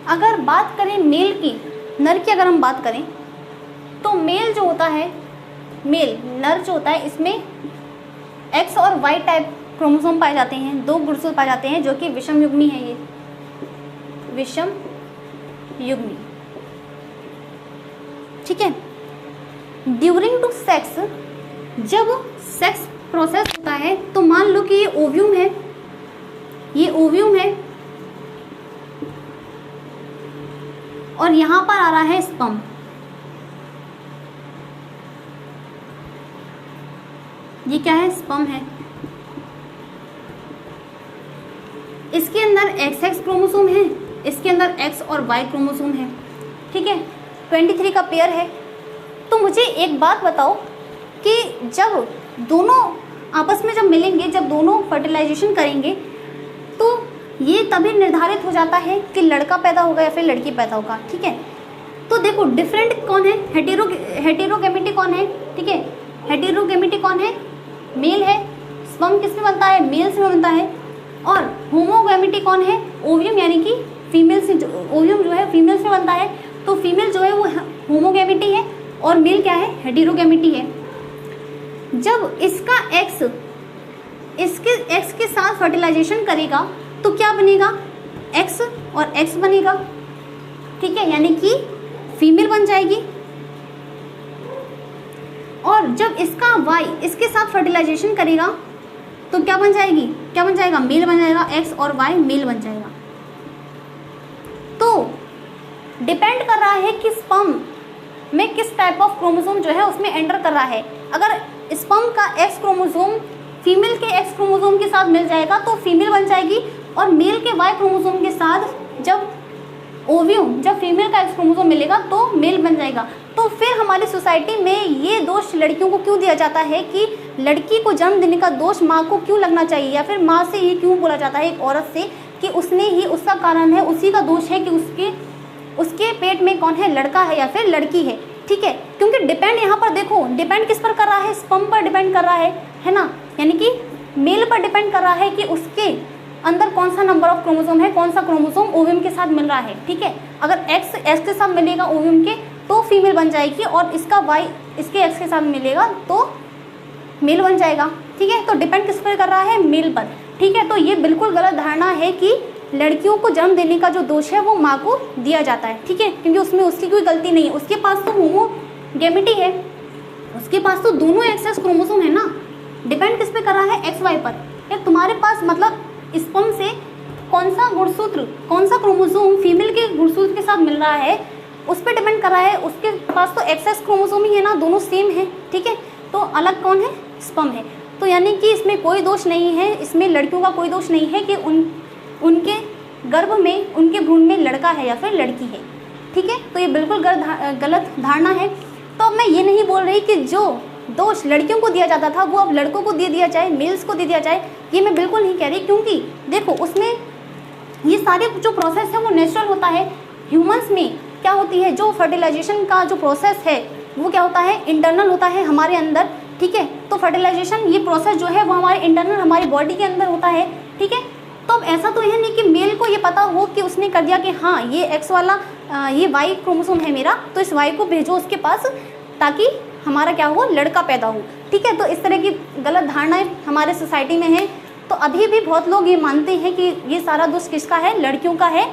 अगर बात करें मेल की, नर की अगर हम बात करें तो मेल जो होता है, मेल नर जो होता है, इसमें X और Y टाइप क्रोमोसोम पाए जाते हैं, 2 गुणसूत्र पाए जाते हैं जो कि विषम युग्मी है, ये विषम युग्मी, ठीक है। ड्यूरिंग टू सेक्स, जब सेक्स प्रोसेस होता है तो मान लो कि ये ओव्यूम है, ये ओव्यूम है और यहां पर आ रहा है स्पर्म, ये क्या है, स्पर्म है। इसके अंदर XX क्रोमोसोम है, इसके अंदर X और Y क्रोमोसोम है, ठीक है, 23 का पेयर है। तो मुझे एक बात बताओ कि जब दोनों आपस में जब मिलेंगे, जब दोनों फर्टिलाइजेशन करेंगे, तो ये तभी निर्धारित हो जाता है कि लड़का पैदा होगा या फिर लड़की पैदा होगा, ठीक है। तो देखो डिफरेंट कौन है, हेटेरोगैमेटी कौन है, ठीक है, हेटेरोगैमेटी कौन है, मेल है, स्पर्म किसमें बनता है, मेल से बनता है। और होमोगैमेटी कौन है, ओव्यूम, यानी कि फीमेल से, ओव्यूम जो है फीमेल से बनता है, तो फीमेल जो है वो होमोगैमेटी है और मेल क्या है, हेटेरोगैमेटी है। जब इसका एक्स इसके एक्स के साथ फर्टिलाइजेशन करेगा तो क्या बनेगा, एक्स और एक्स बनेगा, ठीक है, यानी कि फीमेल बन जाएगी। और जब इसका वाई इसके साथ फर्टिलाइजेशन करेगा तो क्या बन जाएगी, क्या बन जाएगा, मेल बन जाएगा, एक्स और वाई मेल बन जाएगा। तो डिपेंड कर रहा है कि स्पर्म में किस टाइप ऑफ क्रोमोसोम जो है उसमें एंटर कर रहा है। अगर स्पर्म का एक्स क्रोमोसोम फीमेल के एक्स क्रोमोसोम के साथ मिल जाएगा तो फीमेल बन जाएगी, और मेल के वाई क्रोमोसोम के साथ जब ओव्यूम, जब फीमेल का एक्स क्रोमोसोम मिलेगा तो मेल बन जाएगा। तो फिर हमारी सोसाइटी में ये दोष लड़कियों को क्यों दिया जाता है कि लड़की को जन्म देने का दोष माँ को क्यों लगना चाहिए, या फिर माँ से ये क्यों बोला जाता है एक औरत से कि उसने ही, उसका कारण है, उसी का दोष है कि उसके पेट में कौन है, लड़का है या फिर लड़की है, ठीक है। क्योंकि डिपेंड यहाँ पर देखो, डिपेंड किस पर कर रहा है, स्पर्म पर डिपेंड कर रहा है ना, यानी कि मेल पर डिपेंड कर रहा है कि उसके अंदर कौन सा नंबर ऑफ क्रोमोसोम है, कौन सा क्रोमोसोम ओव्यूम के साथ मिल रहा है, ठीक है। अगर एक्स एक्स के साथ मिलेगा ओव्यूम के तो फीमेल बन जाएगी, और इसका वाई इसके एक्स के साथ मिलेगा तो मेल बन जाएगा, ठीक है। तो डिपेंड किस पर कर रहा है, मेल पर, ठीक है। तो ये बिल्कुल गलत धारणा है कि लड़कियों को जन्म देने का जो दोष है वो माँ को दिया जाता है, ठीक है, क्योंकि उसमें उसकी कोई गलती नहीं है। उसके पास तो होमोगेमिटी है, उसके पास तो दोनों एक्सेस क्रोमोसोम है ना। डिपेंड किस पे कर रहा है, एक्स वाई पर। या तुम्हारे पास मतलब स्पर्म से कौन सा गुणसूत्र, कौन सा क्रोमोसोम फीमेल के गुणसूत्र के साथ मिल रहा है उस पर डिपेंड कर रहा है। उसके पास तो एक्सेस क्रोमोसोम ही है ना, दोनों सेम है, ठीक है। तो अलग कौन है, स्पर्म है। तो यानी कि इसमें कोई दोष नहीं है, इसमें लड़कियों का कोई दोष नहीं है कि उनके गर्भ में, उनके भ्रूण में लड़का है या फिर लड़की है, ठीक है। तो ये बिल्कुल गलत धारणा है। तो अब मैं ये नहीं बोल रही कि जो दोष लड़कियों को दिया जाता था वो अब लड़कों को दे दिया जाए, मेल्स को दे दिया जाए, ये मैं बिल्कुल नहीं कह रही, क्योंकि देखो उसमें ये सारे जो प्रोसेस है वो नेचुरल होता है। ह्यूमंस में क्या होती है, जो फर्टिलाइजेशन का जो प्रोसेस है वो क्या होता है, इंटरनल होता है हमारे अंदर, ठीक है। तो फर्टिलाइजेशन ये प्रोसेस जो है वो हमारे इंटरनल, हमारी बॉडी के अंदर होता है, ठीक है। तो अब ऐसा तो है नहीं कि मेल को ये पता हो कि उसने कर दिया कि हाँ ये एक्स वाला ये वाई क्रोमोसोम है मेरा, तो इस वाई को भेजो उसके पास ताकि हमारा क्या हो, लड़का पैदा हो, ठीक है। तो इस तरह की गलत धारणाएं हमारे सोसाइटी में है। तो अभी भी बहुत लोग ये मानते हैं कि ये सारा दोष किसका है, लड़कियों का है,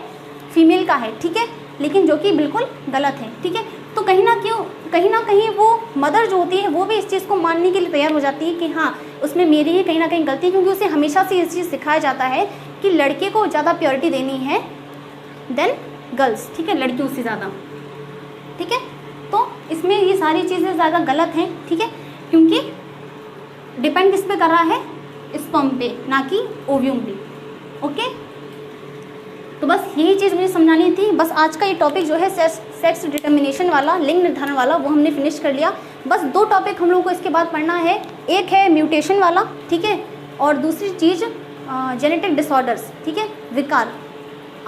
फीमेल का है, ठीक है, लेकिन जो कि बिल्कुल गलत है, ठीक है। तो कहीं ना कहीं वो मदर जो होती है वो भी इस चीज़ को मानने के लिए तैयार हो जाती है कि हाँ उसमें मेरी ही कहीं ना कहीं गलती है, क्योंकि उसे हमेशा से ये चीज़ सिखाया जाता है कि लड़के को ज़्यादा प्योरिटी देनी है देन गर्ल्स, ठीक है, लड़कियों से ज़्यादा, ठीक है। तो इसमें ये सारी चीज़ें ज़्यादा गलत हैं, ठीक है, क्योंकि डिपेंड किस पे कर रहा है, स्पर्म पे, ना कि ओव्यूम पे, ओके। तो बस यही चीज़ मुझे समझानी थी। बस आज का ये टॉपिक जो है सेक्स डिटर्मिनेशन वाला, लिंग निर्धारण वाला, वो हमने फिनिश कर लिया। बस 2 टॉपिक हम लोगों को इसके बाद पढ़ना है, एक है म्यूटेशन वाला, ठीक है, और दूसरी चीज़ जेनेटिक डिसऑर्डर्स, ठीक है, विकार,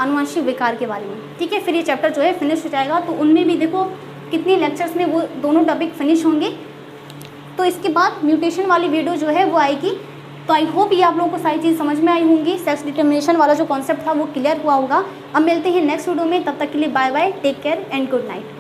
आनुवंशिक विकार के बारे में, ठीक है। फिर ये चैप्टर जो है फिनिश हो जाएगा। तो उनमें भी देखो कितनी लेक्चर्स में वो दोनों टॉपिक फिनिश होंगे। तो इसके बाद म्यूटेशन वाली वीडियो जो है वो आएगी। तो आई होप ये आप लोगों को सारी चीज़ समझ में आई होंगी, सेक्स डिटर्मिनेशन वाला जो कॉन्सेप्ट था वो क्लियर हुआ होगा। अब मिलते हैं नेक्स्ट वीडियो में, तब तक के लिए bye bye, take care and good night.